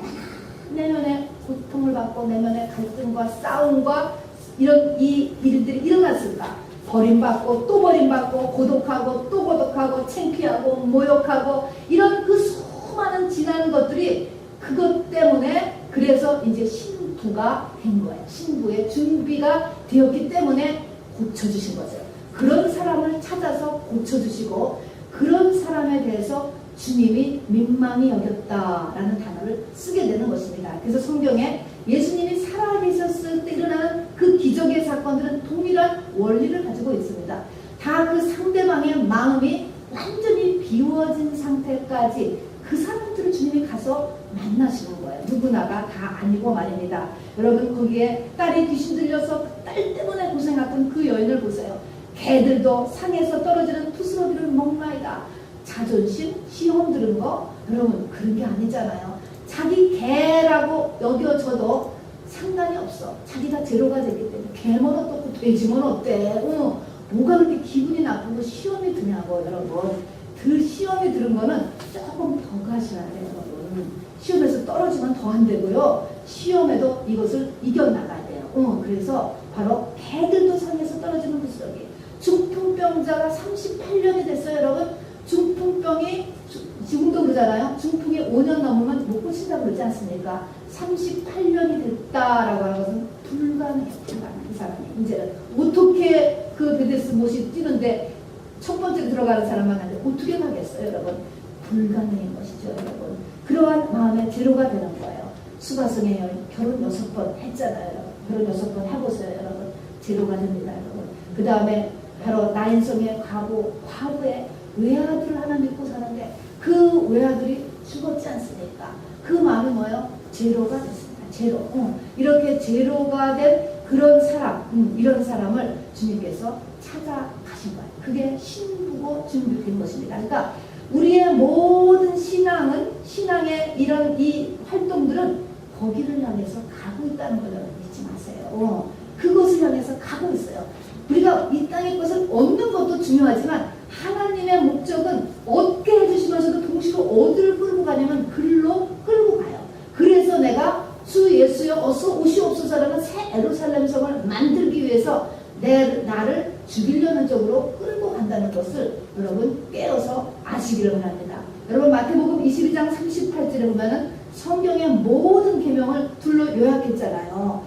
내면에 고통을 받고 내면에 갈등과 싸움과 이런 이 일들이 일어났을까? 버림받고 또 버림받고 고독하고 또 고독하고 창피하고 모욕하고 이런 그 수많은 지나는 것들이 그것 때문에 그래서 이제 신부가 된 거예요. 신부의 준비가 되었기 때문에 고쳐주신 거죠. 그런 사람을 찾아서 고쳐주시고 그런 사람에 대해서 주님이 민망히 여겼다라는 단어를 쓰게 되는 것입니다. 그래서 성경에 예수님이 살아계셨을 때 일어나는 그 기적의 사건들은 동일한 원리를 가지고 있습니다. 다 그 상대방의 마음이 완전히 비워진 상태까지 그 사람들을 주님이 가서 만나시는 거예요. 누구나가 다 아니고 말입니다. 여러분 거기에 딸이 귀신 들려서 딸 때문에 고생했던 그 여인을 보세요. 개들도 상에서 떨어지는 푸스러기를 먹나이다. 자존심, 시험 들은 거 여러분 그런 게 아니잖아요. 자기 개라고 여겨져도 상관이 없어. 자기가 제로가 됐기 때문에 개면 어떻고 돼지면 어때? 뭐가 그렇게 기분이 나쁘고 시험이 드냐고 여러분. 그 시험이 들은 거는 조금 더 가셔야 돼요 여러분. 시험에서 떨어지면 더 안 되고요. 시험에도 이것을 이겨나가야 돼요. 그래서 바로 개들도 상에서 떨어지는 푸스러기. 중풍병자가 38년이 됐어요 여러분. 중풍병이 지금도 그러잖아요. 중풍이 5년 넘으면 못 고친다고 그러지 않습니까? 38년이 됐다라고 하는 것은 불가능해요. 이 사람이 이제는 어떻게 그 베데스 못이 뛰는데 첫 번째 들어가는 사람만 하는데 어떻게 가겠어요 여러분? 불가능한 것이죠 여러분. 그러한 마음의 제로가 되는 거예요. 수가성의 여인 결혼 6번 했잖아요. 결혼 6번 해보세요 여러분. 제로가 됩니다 여러분. 그 다음에 바로 나인성의 과부의 외아들을 하나 믿고 사는데 그 외아들이 죽었지 않습니까? 그 마음이 뭐예요? 제로가 됐습니다. 제로. 이렇게 제로가 된 그런 사람, 이런 사람을 주님께서 찾아가신 거예요. 그게 신부고 준비된 것입니다. 그러니까 우리의 모든 신앙의 이런 이 활동들은 거기를 향해서 가고 있다는 걸 잊지 마세요. 그것을 향해서 가고 있어요. 우리가 이 땅의 것을 얻는 것도 중요하지만 하나님의 목적은 얻게 해주시면서도 동시로 어디를 끌고 가냐면 글로 끌고 가요. 그래서 내가 주 예수여 어서 오시옵소서라는 새 예루살렘 성을 만들기 위해서 나를 죽이려는 쪽으로 끌고 간다는 것을 여러분 깨어서 아시기를 바랍니다. 여러분 마태복음 22장 38절에 보면은 성경의 모든 계명을 둘로 요약했잖아요.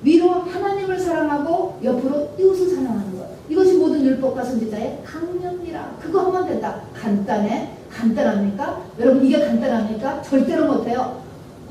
위로 하나님을 사랑하고 옆으로 이웃을 사랑하는 것. 이것이 모든 율법과 선지자의 강령이라. 그거 하면 된다. 간단해? 간단합니까? 여러분 이게 간단합니까? 절대로 못해요.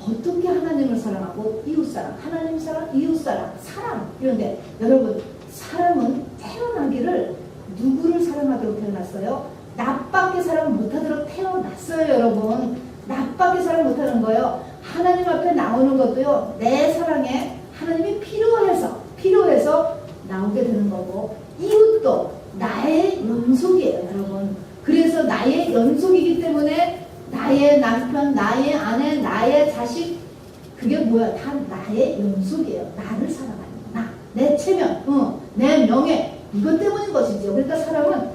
어떻게 하나님을 사랑하고 이웃사랑, 하나님 사랑, 이웃사랑, 사랑 이런데 여러분 사람은 태어나기를 누구를 사랑하도록 태어났어요? 나밖에 사랑 못하도록 태어났어요 여러분. 나밖에 사랑 못하는 거예요. 하나님 앞에 나오는 것도요 내 사랑에 하나님이 필요해서 나오게 되는 거고 이웃도 나의 연속이에요 여러분. 그래서 나의 연속이기 때문에 나의 남편, 나의 아내, 나의 자식 그게 뭐야? 다 나의 연속이에요. 나를 사랑하는 거. 내 체면, 내 명예 이것 때문인 것이죠. 그러니까 사람은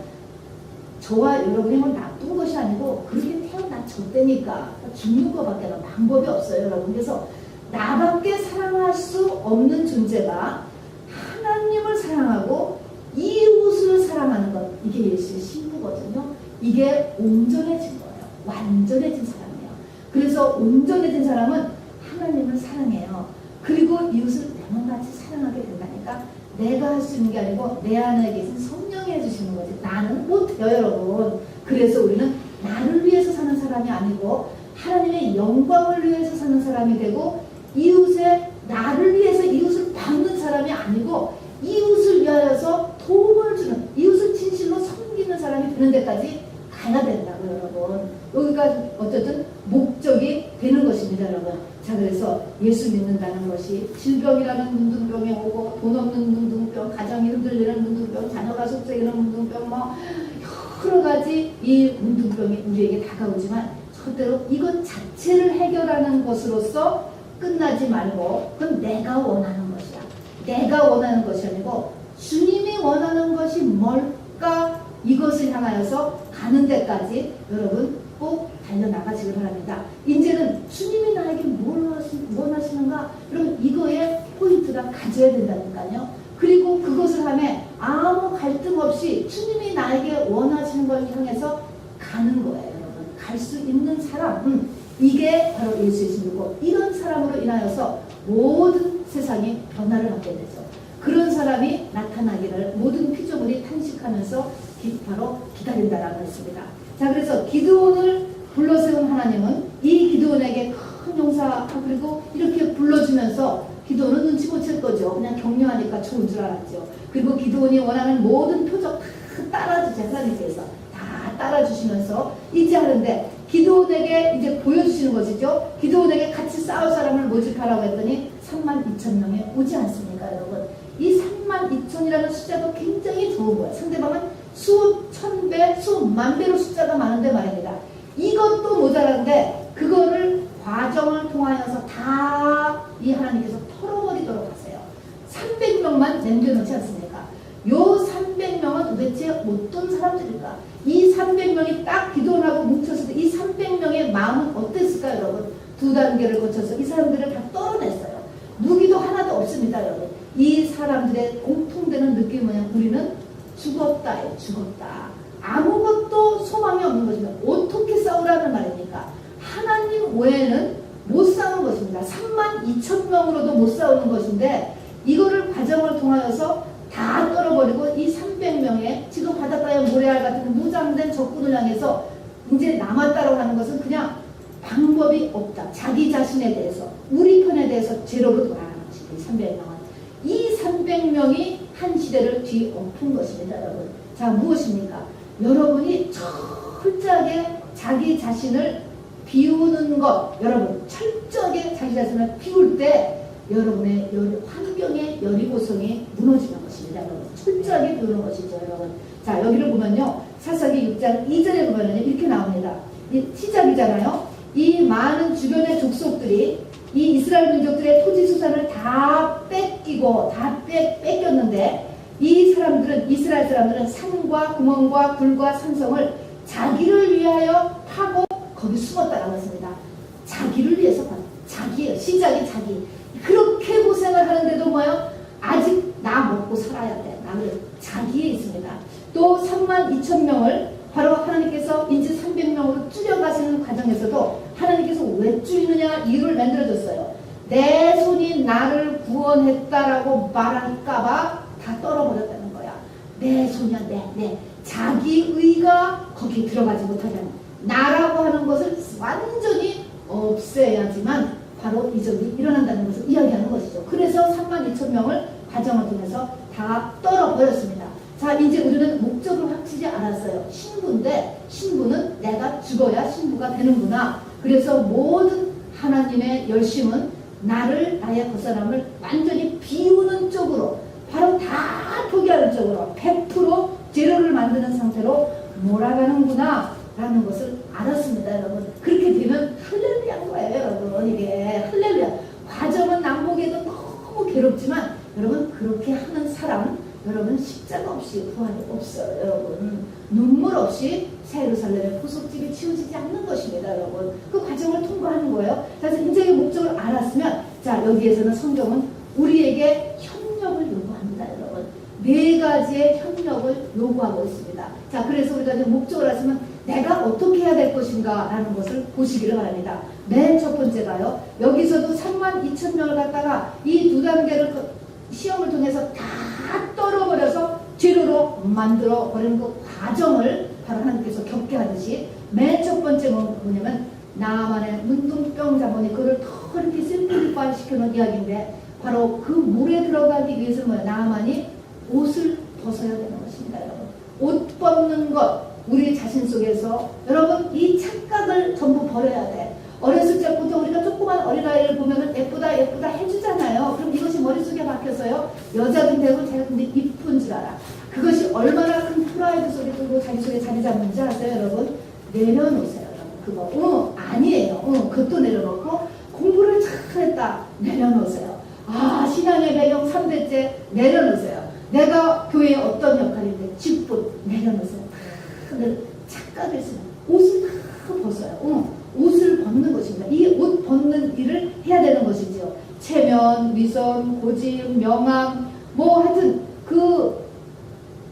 저와 여러분이 뭐 나쁜 것이 아니고 그렇게 태어났었다니까 죽는 것밖에 방법이 없어요 여러분. 그래서 나밖에 사랑할 수 없는 존재가 하나님을 사랑하고 이웃을 사랑하는 것 이게 예수의 신부거든요. 이게 온전해진 거예요. 완전해진 사람이에요. 그래서 온전해진 사람은 하나님을 사랑해요. 그리고 이웃을 내 몸같이 사랑하게 된다니까 내가 할 수 있는 게 아니고 내 안에 계신 성령이 해주시는 거지 나는 못해요 여러분. 그래서 우리는 나를 위해서 사는 사람이 아니고 하나님의 영광을 위해서 사는 사람이 되고 이웃의 나를 위해서 이웃을 받는 사람이 아니고 이웃을 위하여서 도움을 주는 이웃을 진실로 섬기는 사람이 되는 데까지 가야 된다고요 여러분. 여기가 어쨌든 목적이 되는 것입니다 여러분. 자 그래서 예수 믿는다는 것이 질병이라는 문둥병에 오고 돈 없는 문둥병 가정이 흔들리는 문둥병, 자녀가 속썩이는 문둥병, 뭐 여러 가지 이 문둥병이 우리에게 다가오지만 절대로 이것 자체를 해결하는 것으로서 끝나지 말고 그건 내가 원하는 것이야. 내가 원하는 것이 아니고 주님이 원하는 것이 뭘까? 이것을 향하여서 가는 데까지 여러분 꼭 달려나가시길 바랍니다. 이제는 주님이 나에게 뭘 원하시는가? 여러분 이거에 포인트가 가져야 된다니까요. 그리고 그것을 하면 아무 갈등 없이 주님이 나에게 원하시는 걸 향해서 가는 거예요. 여러분 갈 수 있는 사람 이게 바로 예수이시고 이런 사람으로 인하여서 모든 세상이 변화를 받게 되죠. 그런 사람이 나타나기를 모든 피조물이 탄식하면서 바로 기다린다라고 했습니다. 자, 그래서 기드온을 불러세운 하나님은 이 기드온에게 큰 용사 그리고 이렇게 불러주면서 기드온은 눈치 못 챌 거죠. 그냥 격려하니까 좋은 줄 알았죠. 그리고 기드온이 원하는 모든 표적 다 따라주세요. 하나님께서 다 따라주시면서 이제 하는데 기드온에게 이제 보여주시는 것이죠. 기드온에게 같이 싸울 사람을 모집하라고 했더니 32,000명이 오지 않습니까, 여러분? 이 32,000이라는 숫자도 굉장히 좋은 거예요. 상대방은 수천 배, 수만 배로 숫자가 많은데 말입니다. 이것도 모자란데 그거를 과정을 통하여서 다 이 하나님께서 털어버리도록 하세요. 300명만 남겨놓지 않습니까? 요 300명은 도대체 어떤 사람들일까? 이 300명이 딱 기도하고 뭉쳤을 때 이 300명의 마음은 어땠을까요, 여러분? 두 단계를 거쳐서 이 사람들을 다 떨어냈어요. 무기도 하나도 없습니다, 여러분. 이 사람들의 공통되는 느낌이 뭐냐면 우리는 죽었다예요. 죽었다. 아무것도 소망이 없는 것입니다. 어떻게 싸우라는 말입니까? 하나님 외에는 못 싸우는 것입니다. 32,000명으로도 못 싸우는 것인데 이거를 과정을 통하여서 다 떨어버리고 이 300명의 지금 바닷가의 모래알 같은 무장된 적군을 향해서 이제 남았다고 하는 것은 그냥 방법이 없다. 자기 자신에 대해서 우리 편에 대해서 제로로 돌아가는 것입니다. 300명은. 이 300명이 한 시대를 뒤엎은 것입니다. 여러분. 자, 무엇입니까? 여러분이 철저하게 자기 자신을 비우는 것, 여러분 철저하게 자기 자신을 비울 때 여러분의 환경의 여리고성이 무너지는 것입니다. 여러분. 철저하게 비우는 것이죠. 여러분. 자, 여기를 보면요. 사사기 6장 2절에 보면 이렇게 나옵니다. 이 시작이잖아요. 이 많은 주변의 족속들이 이 이스라엘 민족들의 토지 수산을 다 뺏기고 다 뺏겼는데 이 사람들은 이스라엘 사람들은 산과 구멍과 굴과 산성을 자기를 위하여 파고 거기 숨었다라고 했습니다. 자기를 위해서 자기예요. 시작이 자기. 그렇게 고생을 하는데도 뭐요? 아직 나 먹고 살아야 돼. 나는 자기에 있습니다. 또 32,000명을 바로 하나님께서 이제 300명으로 줄여가시는 과정에서도 하나님께서 왜 줄이느냐 이유를 만들어줬어요. 내 손이 나를 구원했다라고 말할까봐 다 떨어버렸다는 거야. 내 손이야, 내. 자기 의가 거기에 들어가지 못하잖아. 나라고 하는 것을 완전히 없애야지만 바로 이적이 일어난다는 것을 이야기하는 것이죠. 그래서 32,000명을 과정을 통해서 다 떨어버렸습니다. 자, 이제 우리는 목적을 확치지 않았어요. 신부인데 신부는 내가 죽어야 신부가 되는구나. 그래서 모든 하나님의 열심은 나의 겉사람을 완전히 비우는 쪽으로 바로 다 포기하는 쪽으로 100% 제로를 만드는 상태로 몰아가는구나 라는 것을 알았습니다. 여러분. 그렇게 되면 할렐루야인 거예요. 여러분. 이게 할렐루야. 과정은 남보기에도 너무 괴롭지만 여러분 그렇게 하는 사람 여러분 십자가 없이 부활이 없어요. 여러분. 눈물 없이 새 예루살렘의 구속집이 치워지지 않는 것입니다. 여러분. 그 과정을 통과하는 거예요. 그래서 인생의 목적을 알았으면 자 여기에서는 성경은 우리에게 협력을 요구합니다. 여러분. 4가지의 협력을 요구하고 있습니다. 자 그래서 우리가 이제 목적을 알았으면 내가 어떻게 해야 될 것인가 라는 것을 보시기를 바랍니다. 맨 첫 번째가요. 여기서도 32,000명을 갖다가 이 2단계를 시험을 통해서 다 떨어버려서 제로로 만들어 버리는 그 과정을 바로 하나님께서 겪게 하듯이 맨 첫 번째 뭐냐면 나만의 문둥병 자본이 그를 더 이렇게 심플리파이 시켜놓은 이야기인데 바로 그 물에 들어가기 위해서는 뭐예요? 나만이 옷을 벗어야 되는 것입니다. 여러분. 옷 벗는 것 우리 자신 속에서 여러분 이 착각을 전부 버려야 돼. 어렸을 때부터 우리가 조그만 어린아이를 보면은 예쁘다 예쁘다 해주잖아요. 그럼 이것이 머릿속에 박혀서요. 여자든 되고 자기도 이쁜 줄 알아. 그것이 얼마나 큰 프라이드 속에 들고 자기 속에 자리 잡는지 아세요 여러분? 내려놓으세요 여러분. 그거 아니에요. 그것도 내려놓고 공부를 잘했다 내려놓으세요. 아 신앙의 배경 3대째 내려놓으세요. 내가 교회에 어떤 역할인데 직분 내려놓으세요. 다들 착각을 쓰는 옷을 다 벗어요. 옷을 벗는 것입니다. 이 옷 벗는 일을 해야 되는 것이지요. 체면, 위선, 고집, 명함 뭐 하여튼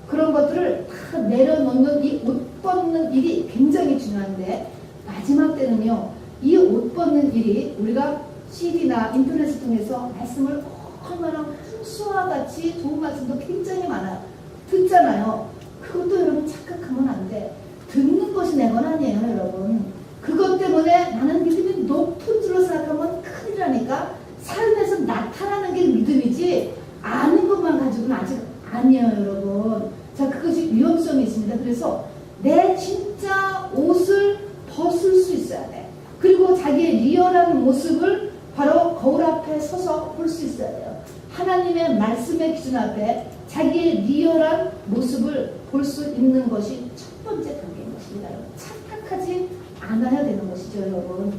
그런 것들을 다 내려놓는 이 옷 벗는 일이 굉장히 중요한데 마지막 때는요. 이 옷 벗는 일이 우리가 CD나 인터넷을 통해서 말씀을 얼마나 수와 같이 좋은 말씀도 굉장히 많아요. 듣잖아요. 그것도 여러분 착각하면 안 돼. 듣는 것이 내 건 아니에요 여러분. 그것 때문에 나는 믿음이 높은 줄로 생각하면 큰일이라니까. 삶에서 나타나는 게 믿음이지 아는 것만 가지고는 아직 아니에요 여러분. 자 그것이 위험성이 있습니다. 그래서 내 진짜 옷을 벗을 수 있어야 돼. 그리고 자기의 리얼한 모습을 바로 거울 앞에 서서 볼 수 있어야 돼요. 하나님의 말씀의 기준 앞에 자기의 리얼한 모습을 볼 수 있는 것이 첫 번째 단계인 것입니다. 착각하지 않아야 되는 것이죠 여러분.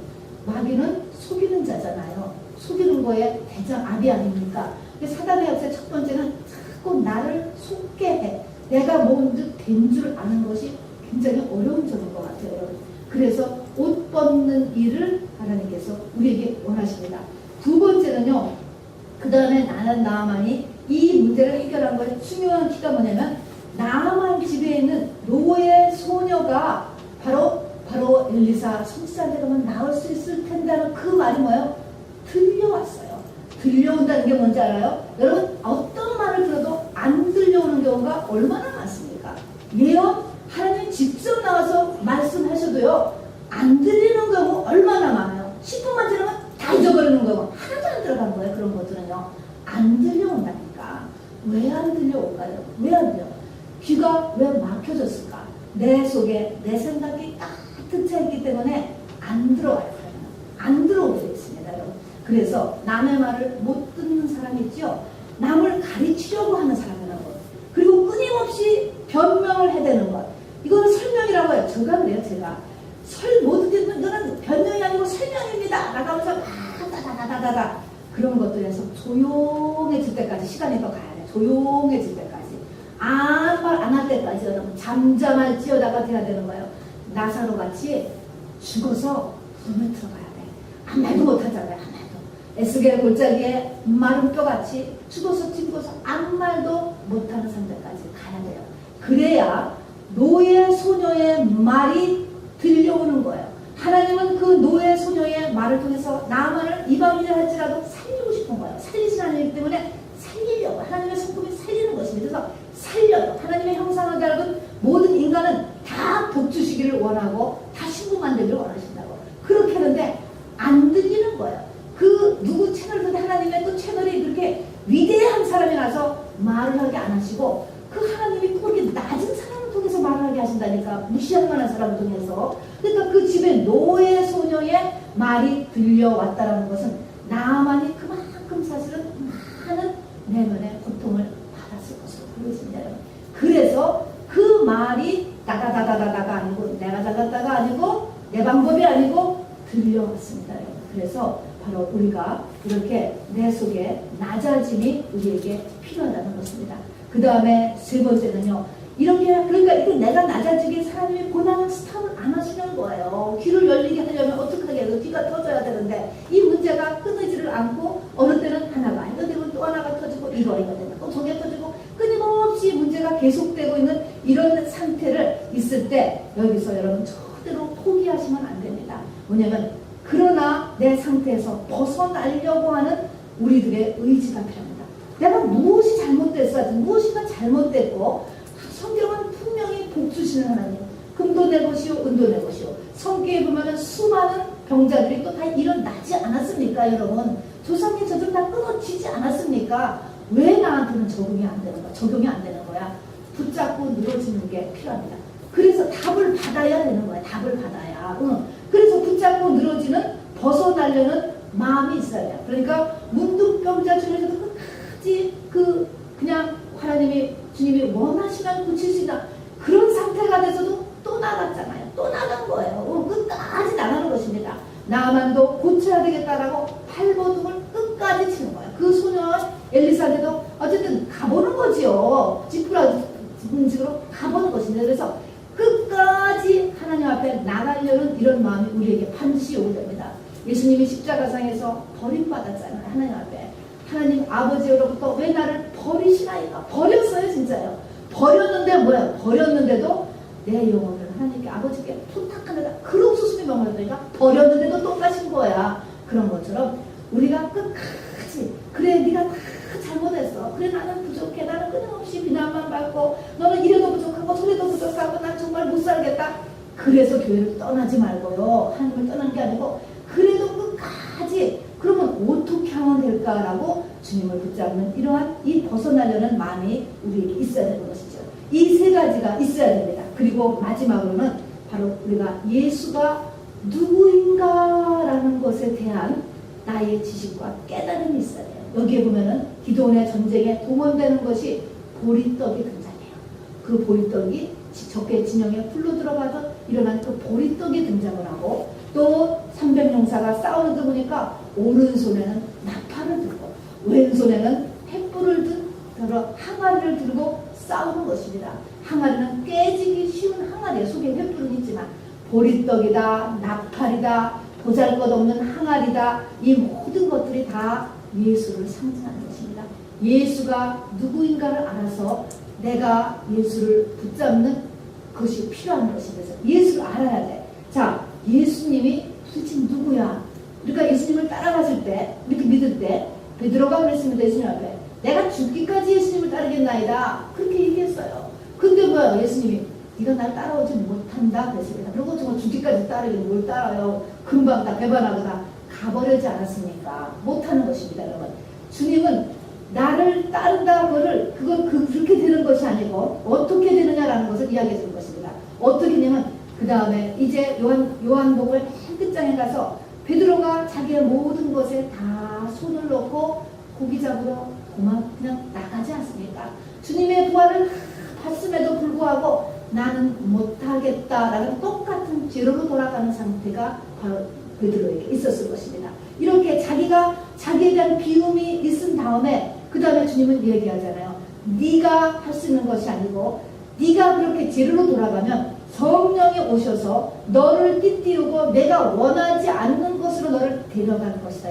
마귀는 속이는 자잖아요. 속이는 거에 대장압이 아닙니까? 사단의 역사 첫 번째는 자꾸 나를 속게 해. 내가 뭔지 된 줄 아는 것이 굉장히 어려운 점인 것 같아요 여러분. 그래서 옷 벗는 일을 하나님께서 우리에게 원하십니다. 두 번째는요. 그 다음에 나만이 이 문제를 해결한 것의 중요한 키가 뭐냐면 나만 집에 있는 노예 소녀가 바로 엘리사 선지자한테 가면 나올 수 있을 텐데 하는 그 말이 뭐예요? 들려왔어요. 들려온다는 게 뭔지 알아요? 여러분 어떤 말을 들어도 안 들려오는 경우가 얼마나 많습니까? 예언 하나님 직접 나와서 말씀하셔도요 안 들리는 경우 얼마나 많아요. 10분만 지나면 다 잊어버리는 경우 하나도 안 들어간 거예요. 그런 것들은요 안 들려온다니까. 왜 안 들려올까요? 왜 안 들려? 귀가 왜 막혀졌을까? 내 속에 내 생각이 가득 차 있기 때문에 안 들어와요. 안 들어오게 되어 있습니다 여러분. 그래서 남의 말을 못 듣는 사람이 있죠. 남을 가르치려고 하는 사람이라고. 그리고 끊임없이 변명을 해대는 것. 이거는 설명이라고 해요. 제가 그래요. 제가 못 듣는 이거는 변명이 아니고 설명입니다 라고 하면서 다다다다다다 그런 것들에서 조용해질 때까지 시간이 더 가야 돼. 조용해질 때까지 아무 말 안 할 때까지 여러분 잠잠할지어다가 돼야 되는 거예요. 나사로 같이 죽어서 숨을 들어가야 돼. 아무 말도 못하잖아요. 아무 말도. 에스겔 골짜기에 마른 뼈같이 죽어서 튕겨서 아무 말도 못하는 상태까지 가야 돼요. 그래야 노예 소녀의 말이 들려오는 거예요. 하나님은 그 노예 소녀의 말을 통해서 나만을 이방인을 할지라도 살리고 싶은 거예요. 살리진 않기 때문에 살리려고 하나님의 성품이 살리는 것입니다. 그래서 살려요. 하나님의 형상을 닮은 모든 인간은 다 복 주시기를 원하고 다 신부만 되기를 원하신다고. 그렇게 하는데 안 들리는 거예요. 그 누구 채널을 보는데 하나님의 또 채널이 그렇게 위대한 사람이 나서 말을 하게 안 하시고 그 하나님이 그렇게 낮은 사람을 통해서 말을 하게 하신다니까. 무시할 만한 사람을 통해서. 그러니까 그 집에 노예 소녀의 말이 들려왔다는 것은 나만이 그만큼 사실은 많은 내면의 고통을 받았을 것으로 보여집니다. 그래서 그 말이 다다다다다가 아니고 내가 잘났다가 아니고 내 방법이 아니고 들려왔습니다. 그래서 바로 우리가 이렇게 내 속에 낮아짐이 우리에게 필요하다는 것입니다. 그 다음에 세 번째는요. 이렇게 그러니까 이게 내가 낮아지게 하나님이 고난을 스탑을 안 하시는 거예요. 귀를 열리게 하려면 어떻게 해요? 귀가 터져야 되는데 이 문제가 끊이지를 않고 어느 때는 하나가 어느 때는 또 하나가 터지고 이거 되면 또 저게 터지고 끊임없이 문제가 계속되고 있는 이런 상태를 있을 때 여기서 여러분 절대로 포기하시면 안 됩니다. 뭐냐면 그러나 내 상태에서 벗어나려고 하는 우리들의 의지가 필요합니다. 내가 무엇이 잘못됐어? 무엇이가 잘못됐고 성경은 분명히 복 주시는 하나님. 금도 내 것이요 은도 내 것이요. 성경에 보면 수많은 병자들이 또 다 일어나지 않았습니까 여러분? 조상의 저들 다 끊어지지 않았습니까? 왜 나한테는 적용이 안 되는 거야? 적용이 안 되는 거야? 붙잡고 늘어지는 게 필요합니다. 그래서 답을 받아야 되는 거야. 답을 받아야. 그래서 붙잡고 늘어지는 벗어나려는 마음이 있어야 돼요. 그러니까 문둥병자 중에서도 끝까지 그냥 주님이 원하시면 고칠 수 있다. 그런 상태가 돼서도 또 나갔잖아요. 또 나간 거예요. 끝까지 나가는 것입니다. 나만도 고쳐야 되겠다라고 발버둥을 끝까지 치는 거예요. 그 소년 엘리사한테도 어쨌든 가보는 거지요. 직분직으로 가보는 것입니다. 그래서 끝까지 하나님 앞에 나가려는 이런 마음이 우리에게 반드시 오게 됩니다. 예수님이 십자가상에서 버림받았잖아요. 하나님 앞에. 하나님 아버지로부터 왜 나를 버리시나이까? 버렸어요, 진짜요. 버렸는데 뭐야? 버렸는데도 내 영혼을 하나님께 아버지께 부탁하느라 그룹수술이 명하니까 버렸는데도 똑같은 거야. 그런 것처럼 우리가 끝까지 그래 네가 다 잘못했어. 그래 나는 부족해. 나는 끊임없이 비난만 받고 너는 이래도 부족하고 저래도 부족하고 난 정말 못 살겠다. 그래서 교회를 떠나지 말고요. 하나님을 떠난 게 아니고 그래도 끝까지 그러면 어떻게 하면 될까라고 주님을 붙잡는 이러한 이 벗어나려는 마음이 우리에게 있어야 되는 것이죠. 이 세 가지가 있어야 됩니다. 그리고 마지막으로는 바로 우리가 예수가 누구인가라는 것에 대한 나의 지식과 깨달음이 있어야 돼요. 여기에 보면은 기도원의 전쟁에 동원되는 것이 보리떡이 등장해요. 그 보리떡이 적의 진영에 불로 들어가서 일어난 그 보리떡이 등장을 하고 또 300용사가 싸우는 거 보니까 오른손에는 나팔을 들고 왼손에는 횃불을 들어 항아리를 들고 싸우는 것입니다. 항아리는 깨지기 쉬운 항아리에 속에 횃불은 있지만 보리떡이다, 나팔이다, 보잘것없는 항아리다, 이 모든 것들이 다 예수를 상징하는 것입니다. 예수가 누구인가를 알아서 내가 예수를 붙잡는 것이 필요한 것입니다. 예수를 알아야 돼. 자, 예수님이 도대체 누구야? 그러니까 예수님을 따라갔을 때, 이렇게 믿을 때 베드로가 그랬습니다. 예수님 앞에 내가 죽기까지 예수님을 따르겠나이다. 그렇게 얘기했어요. 근데 뭐야? 예수님이 네가 날 따라오지 못한다 그랬습니다. 그리고 정말 죽기까지 따르긴 뭘 따라요? 금방 다 배반하고 다 가버리지 않았습니까? 못하는 것입니다. 여러분, 주님은 나를 따른다 그건 그렇게 되는 것이 아니고 어떻게 되느냐라는 것을 이야기해 주는 것입니다. 어떻게 되냐면 그 다음에 이제 요한복음 맨 끝장에 가서 베드로가 자기의 모든 것에 다 손을 놓고 고기 잡으러 그냥 나가지 않습니까? 주님의 부활을 봤음에도 불구하고 나는 못하겠다라는 똑같은 죄로로 돌아가는 상태가 바로 베드로에게 있었을 것입니다. 이렇게 자기에 대한 비움이 있은 다음에 그 다음에 주님은 얘기하잖아요. 네가 할 수 있는 것이 아니고 네가 그렇게 죄로로 돌아가면 성령이 오셔서 너를 띠띠우고 내가 원하지 않는 것으로 너를 데려가는 것이다.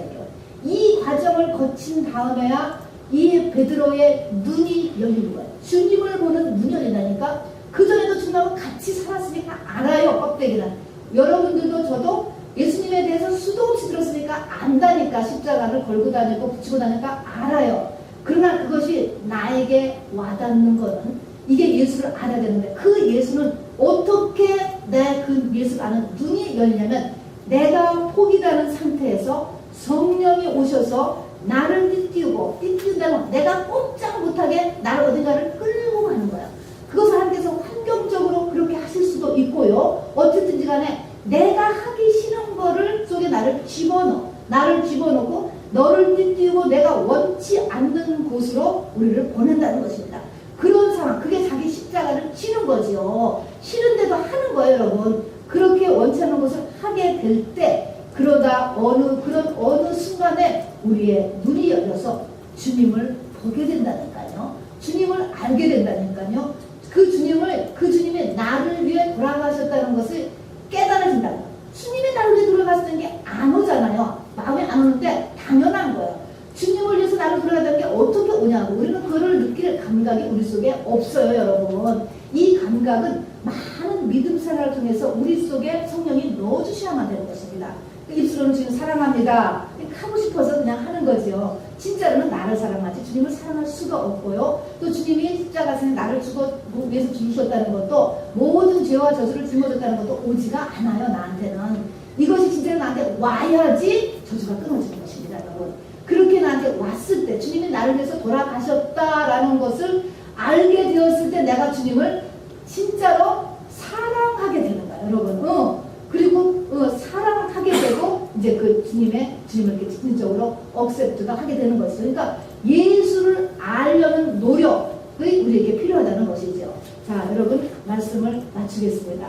이 과정을 거친 다음에야 이 베드로의 눈이 열리는 거예요. 주님을 보는 눈이 열린다니까. 그전에도 주님하고 같이 살았으니까 알아요. 껍데기는. 여러분들도 저도 예수님에 대해서 수도 없이 들었으니까 안다니까. 십자가를 걸고 다니고 붙이고 다니까 알아요. 그러나 그것이 나에게 와닿는 거는 이게 예수를 알아야 되는데 그 예수는 어떻게 내 그 예수를 아는 눈이 열리냐면 내가 포기하는 상태에서 성령이 오셔서 나를 띠띠운다면 내가 꼼짝 못하게 나를 어딘가를 끌고 가는 거야. 그것을 하나님께서 환경적으로 그렇게 하실 수도 있고요. 어쨌든지 간에 내가 하기 싫은 거를 속에 나를 집어넣고 너를 띠띠우고 내가 원치 않는 곳으로 우리를 보낸다는 것입니다. 그런 상황, 그게 자기 십자가를 치는 거지요. 싫은데도 하는 거예요, 여러분. 그렇게 원치 않는 것을 하게 될 때 그러다 어느 순간에 우리의 눈이 열려서 주님을 보게 된다니까요. 주님을 알게 된다니까요. 그 주님이 나를 위해 돌아가셨다는 것을 깨달아진다. 주님이 나를 위해 돌아가셨다는 게 안 오잖아요. 마음에 안 오는데 당연한 거예요. 주님을 위해서 나를 돌아가는 게 어떻게 오냐고. 우리는 그걸 느낄 감각이 우리 속에 없어요, 여러분. 이 감각은 많은 믿음 생활을 통해서 우리 속에 성령이 넣어주셔야만 되는 것입니다. 입술로는 지금 사랑합니다. 하고 싶어서 그냥 하는 거죠. 진짜로는 나를 사랑하지 주님을 사랑할 수가 없고요. 또 주님이 십자가에서 나를 위해서 죽으셨다는 것도 모든 죄와 저주를 짊어졌다는 것도 오지가 않아요. 나한테는. 이것이 진짜로 나한테 와야지 저주가 끊어지는 것입니다. 여러분. 그렇게 나한테 왔을 때 주님이 나를 위해서 돌아가셨다라는 것을 알게 되었을 때 내가 주님을 진짜로 사랑하게 되는 거예요. 여러분. 그리고 사랑하게 이제 그 주님을 이렇게 직접적으로 억셉트가 하게 되는 것이죠. 그러니까 예수를 알려는 노력이 우리에게 필요하다는 것이죠. 자, 여러분 말씀을 마치겠습니다.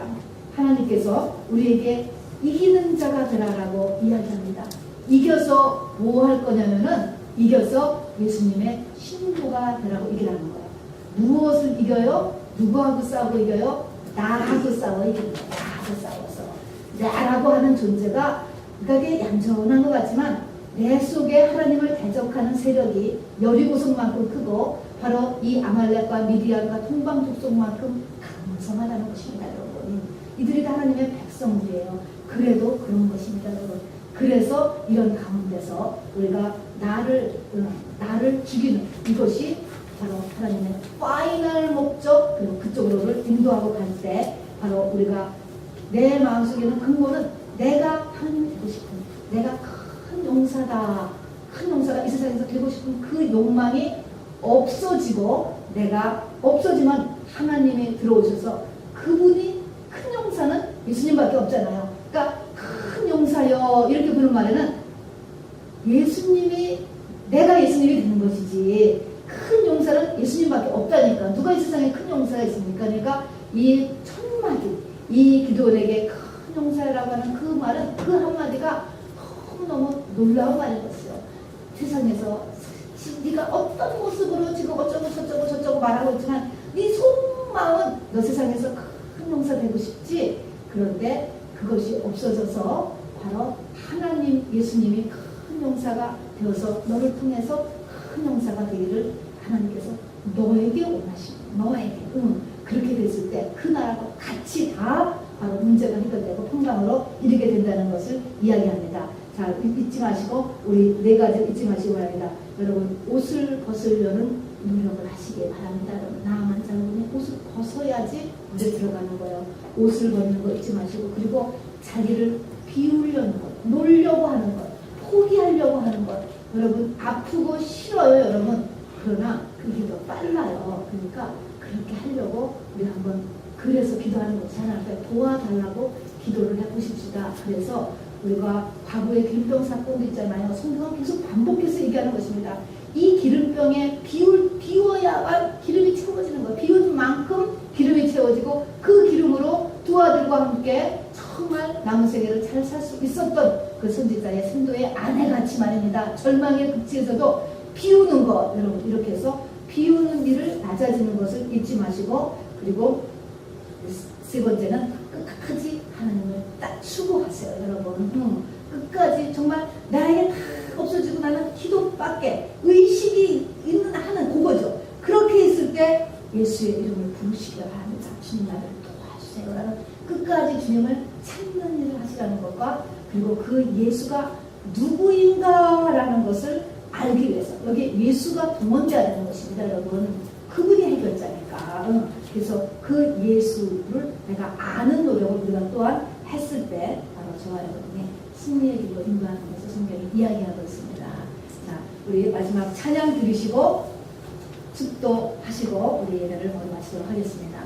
하나님께서 우리에게 이기는 자가 되라라고 이야기합니다. 이겨서 뭐 할 거냐면은 이겨서 예수님의 신부가 되라고 이기라는 거예요. 무엇을 이겨요? 누구하고 싸우고 이겨요? 나하고 싸워 이깁니다. 나하고 싸워서 나라고 하는 존재가 그게 얌전한 것 같지만 내 속에 하나님을 대적하는 세력이 여리고성만큼 크고 바로 이 아말렉과 미디안과 동방족속만큼 강성하다는 것입니다. 여러분, 이들이 다 하나님의 백성들이에요. 그래도 그런 것입니다. 여러분, 그래서 이런 가운데서 우리가 나를 죽이는 이것이 바로 하나님의 파이널 목적, 그리고 그쪽으로를 인도하고 갈 때 바로 우리가 내 마음속에는 근본은 내가 하나님 되고 싶은, 내가 큰 용사다, 큰 용사가 이 세상에서 되고 싶은 그 욕망이 없어지고, 내가 없어지면 하나님이 들어오셔서 그분이 큰 용사는 예수님밖에 없잖아요. 그러니까 큰 용사여 이렇게 부르는 말에는 예수님이, 내가 예수님이 되는 것이지 큰 용사는 예수님밖에 없다니까. 누가 이 세상에 큰 용사가 있습니까? 그러니까 이 첫마디, 이 기도원에게 큰 용사라고 하는 그 말은, 그 한마디가 너무너무 놀라운 말인 것이요. 세상에서 네가 어떤 모습으로 지금 어쩌고 저쩌고 말하고 있지만 네 속마음은 너 세상에서 큰 용사 되고 싶지. 그런데 그것이 없어져서 바로 하나님 예수님이 큰 용사가 되어서 너를 통해서 큰 용사가 되기를 하나님께서 너에게 원하십니다. 너에게. 그렇게 됐을 때 그 나라가 같이 다 바로 문제가 해결되고 평강으로 이르게 된다는 것을 이야기합니다. 자, 잊지 마시고, 우리 네 가지 잊지 마시기 바랍니다. 여러분, 옷을 벗으려는 노력을 하시기 바랍니다. 여러분, 나만 자르면 옷을 벗어야지 물에 들어가는 거예요. 옷을 벗는 거 잊지 마시고, 그리고 자기를 비우려는 것, 놀려고 하는 것, 포기하려고 하는 것. 여러분, 아프고 싫어요, 여러분. 그러나 그게 더 빨라요. 그러니까 그렇게 하려고 우리 한번, 그래서 기도하는 것이 하나님께 도와달라고 기도를 해보십시다. 그래서 우리가 과거의 기름병 사건도 있잖아요. 성경은 계속 반복해서 얘기하는 것입니다. 이 기름병에 비워야만 기름이 채워지는 거예요. 비운 만큼 기름이 채워지고, 그 기름으로 두 아들과 함께 정말 남은 생애를 잘 살 수 있었던 그 선지자의 생도의 아내같이 말입니다. 절망의 극치에서도 비우는 것, 여러분, 이렇게 해서 비우는 일을 낮아지는 것을 잊지 마시고, 그리고 세 번째는 끝까지 하나님을 딱 추구하세요. 여러분, 끝까지 정말 나에게 다 없어지고 나는 기도밖에 의식이 있는 하는 그거죠. 그렇게 있을 때 예수의 이름을 부르시기 바랍니다. 주님, 나를 도와주세요 라는 끝까지 주님을 찾는 일을 하시라는 것과, 그리고 그 예수가 누구인가라는 것을 알기 위해서, 여기 예수가 동원되어야 되는 것입니다. 여러분, 그분이 해결자니까. 그래서 그 예수를 내가 아는 노력을 우리가 또한 했을 때 바로 저와 여러분의 승리의 길로 인도하는 것을 성경이 이야기하고 있습니다. 자, 우리 마지막 찬양 들으시고 축도하시고 우리 예배를 마치도록 하겠습니다.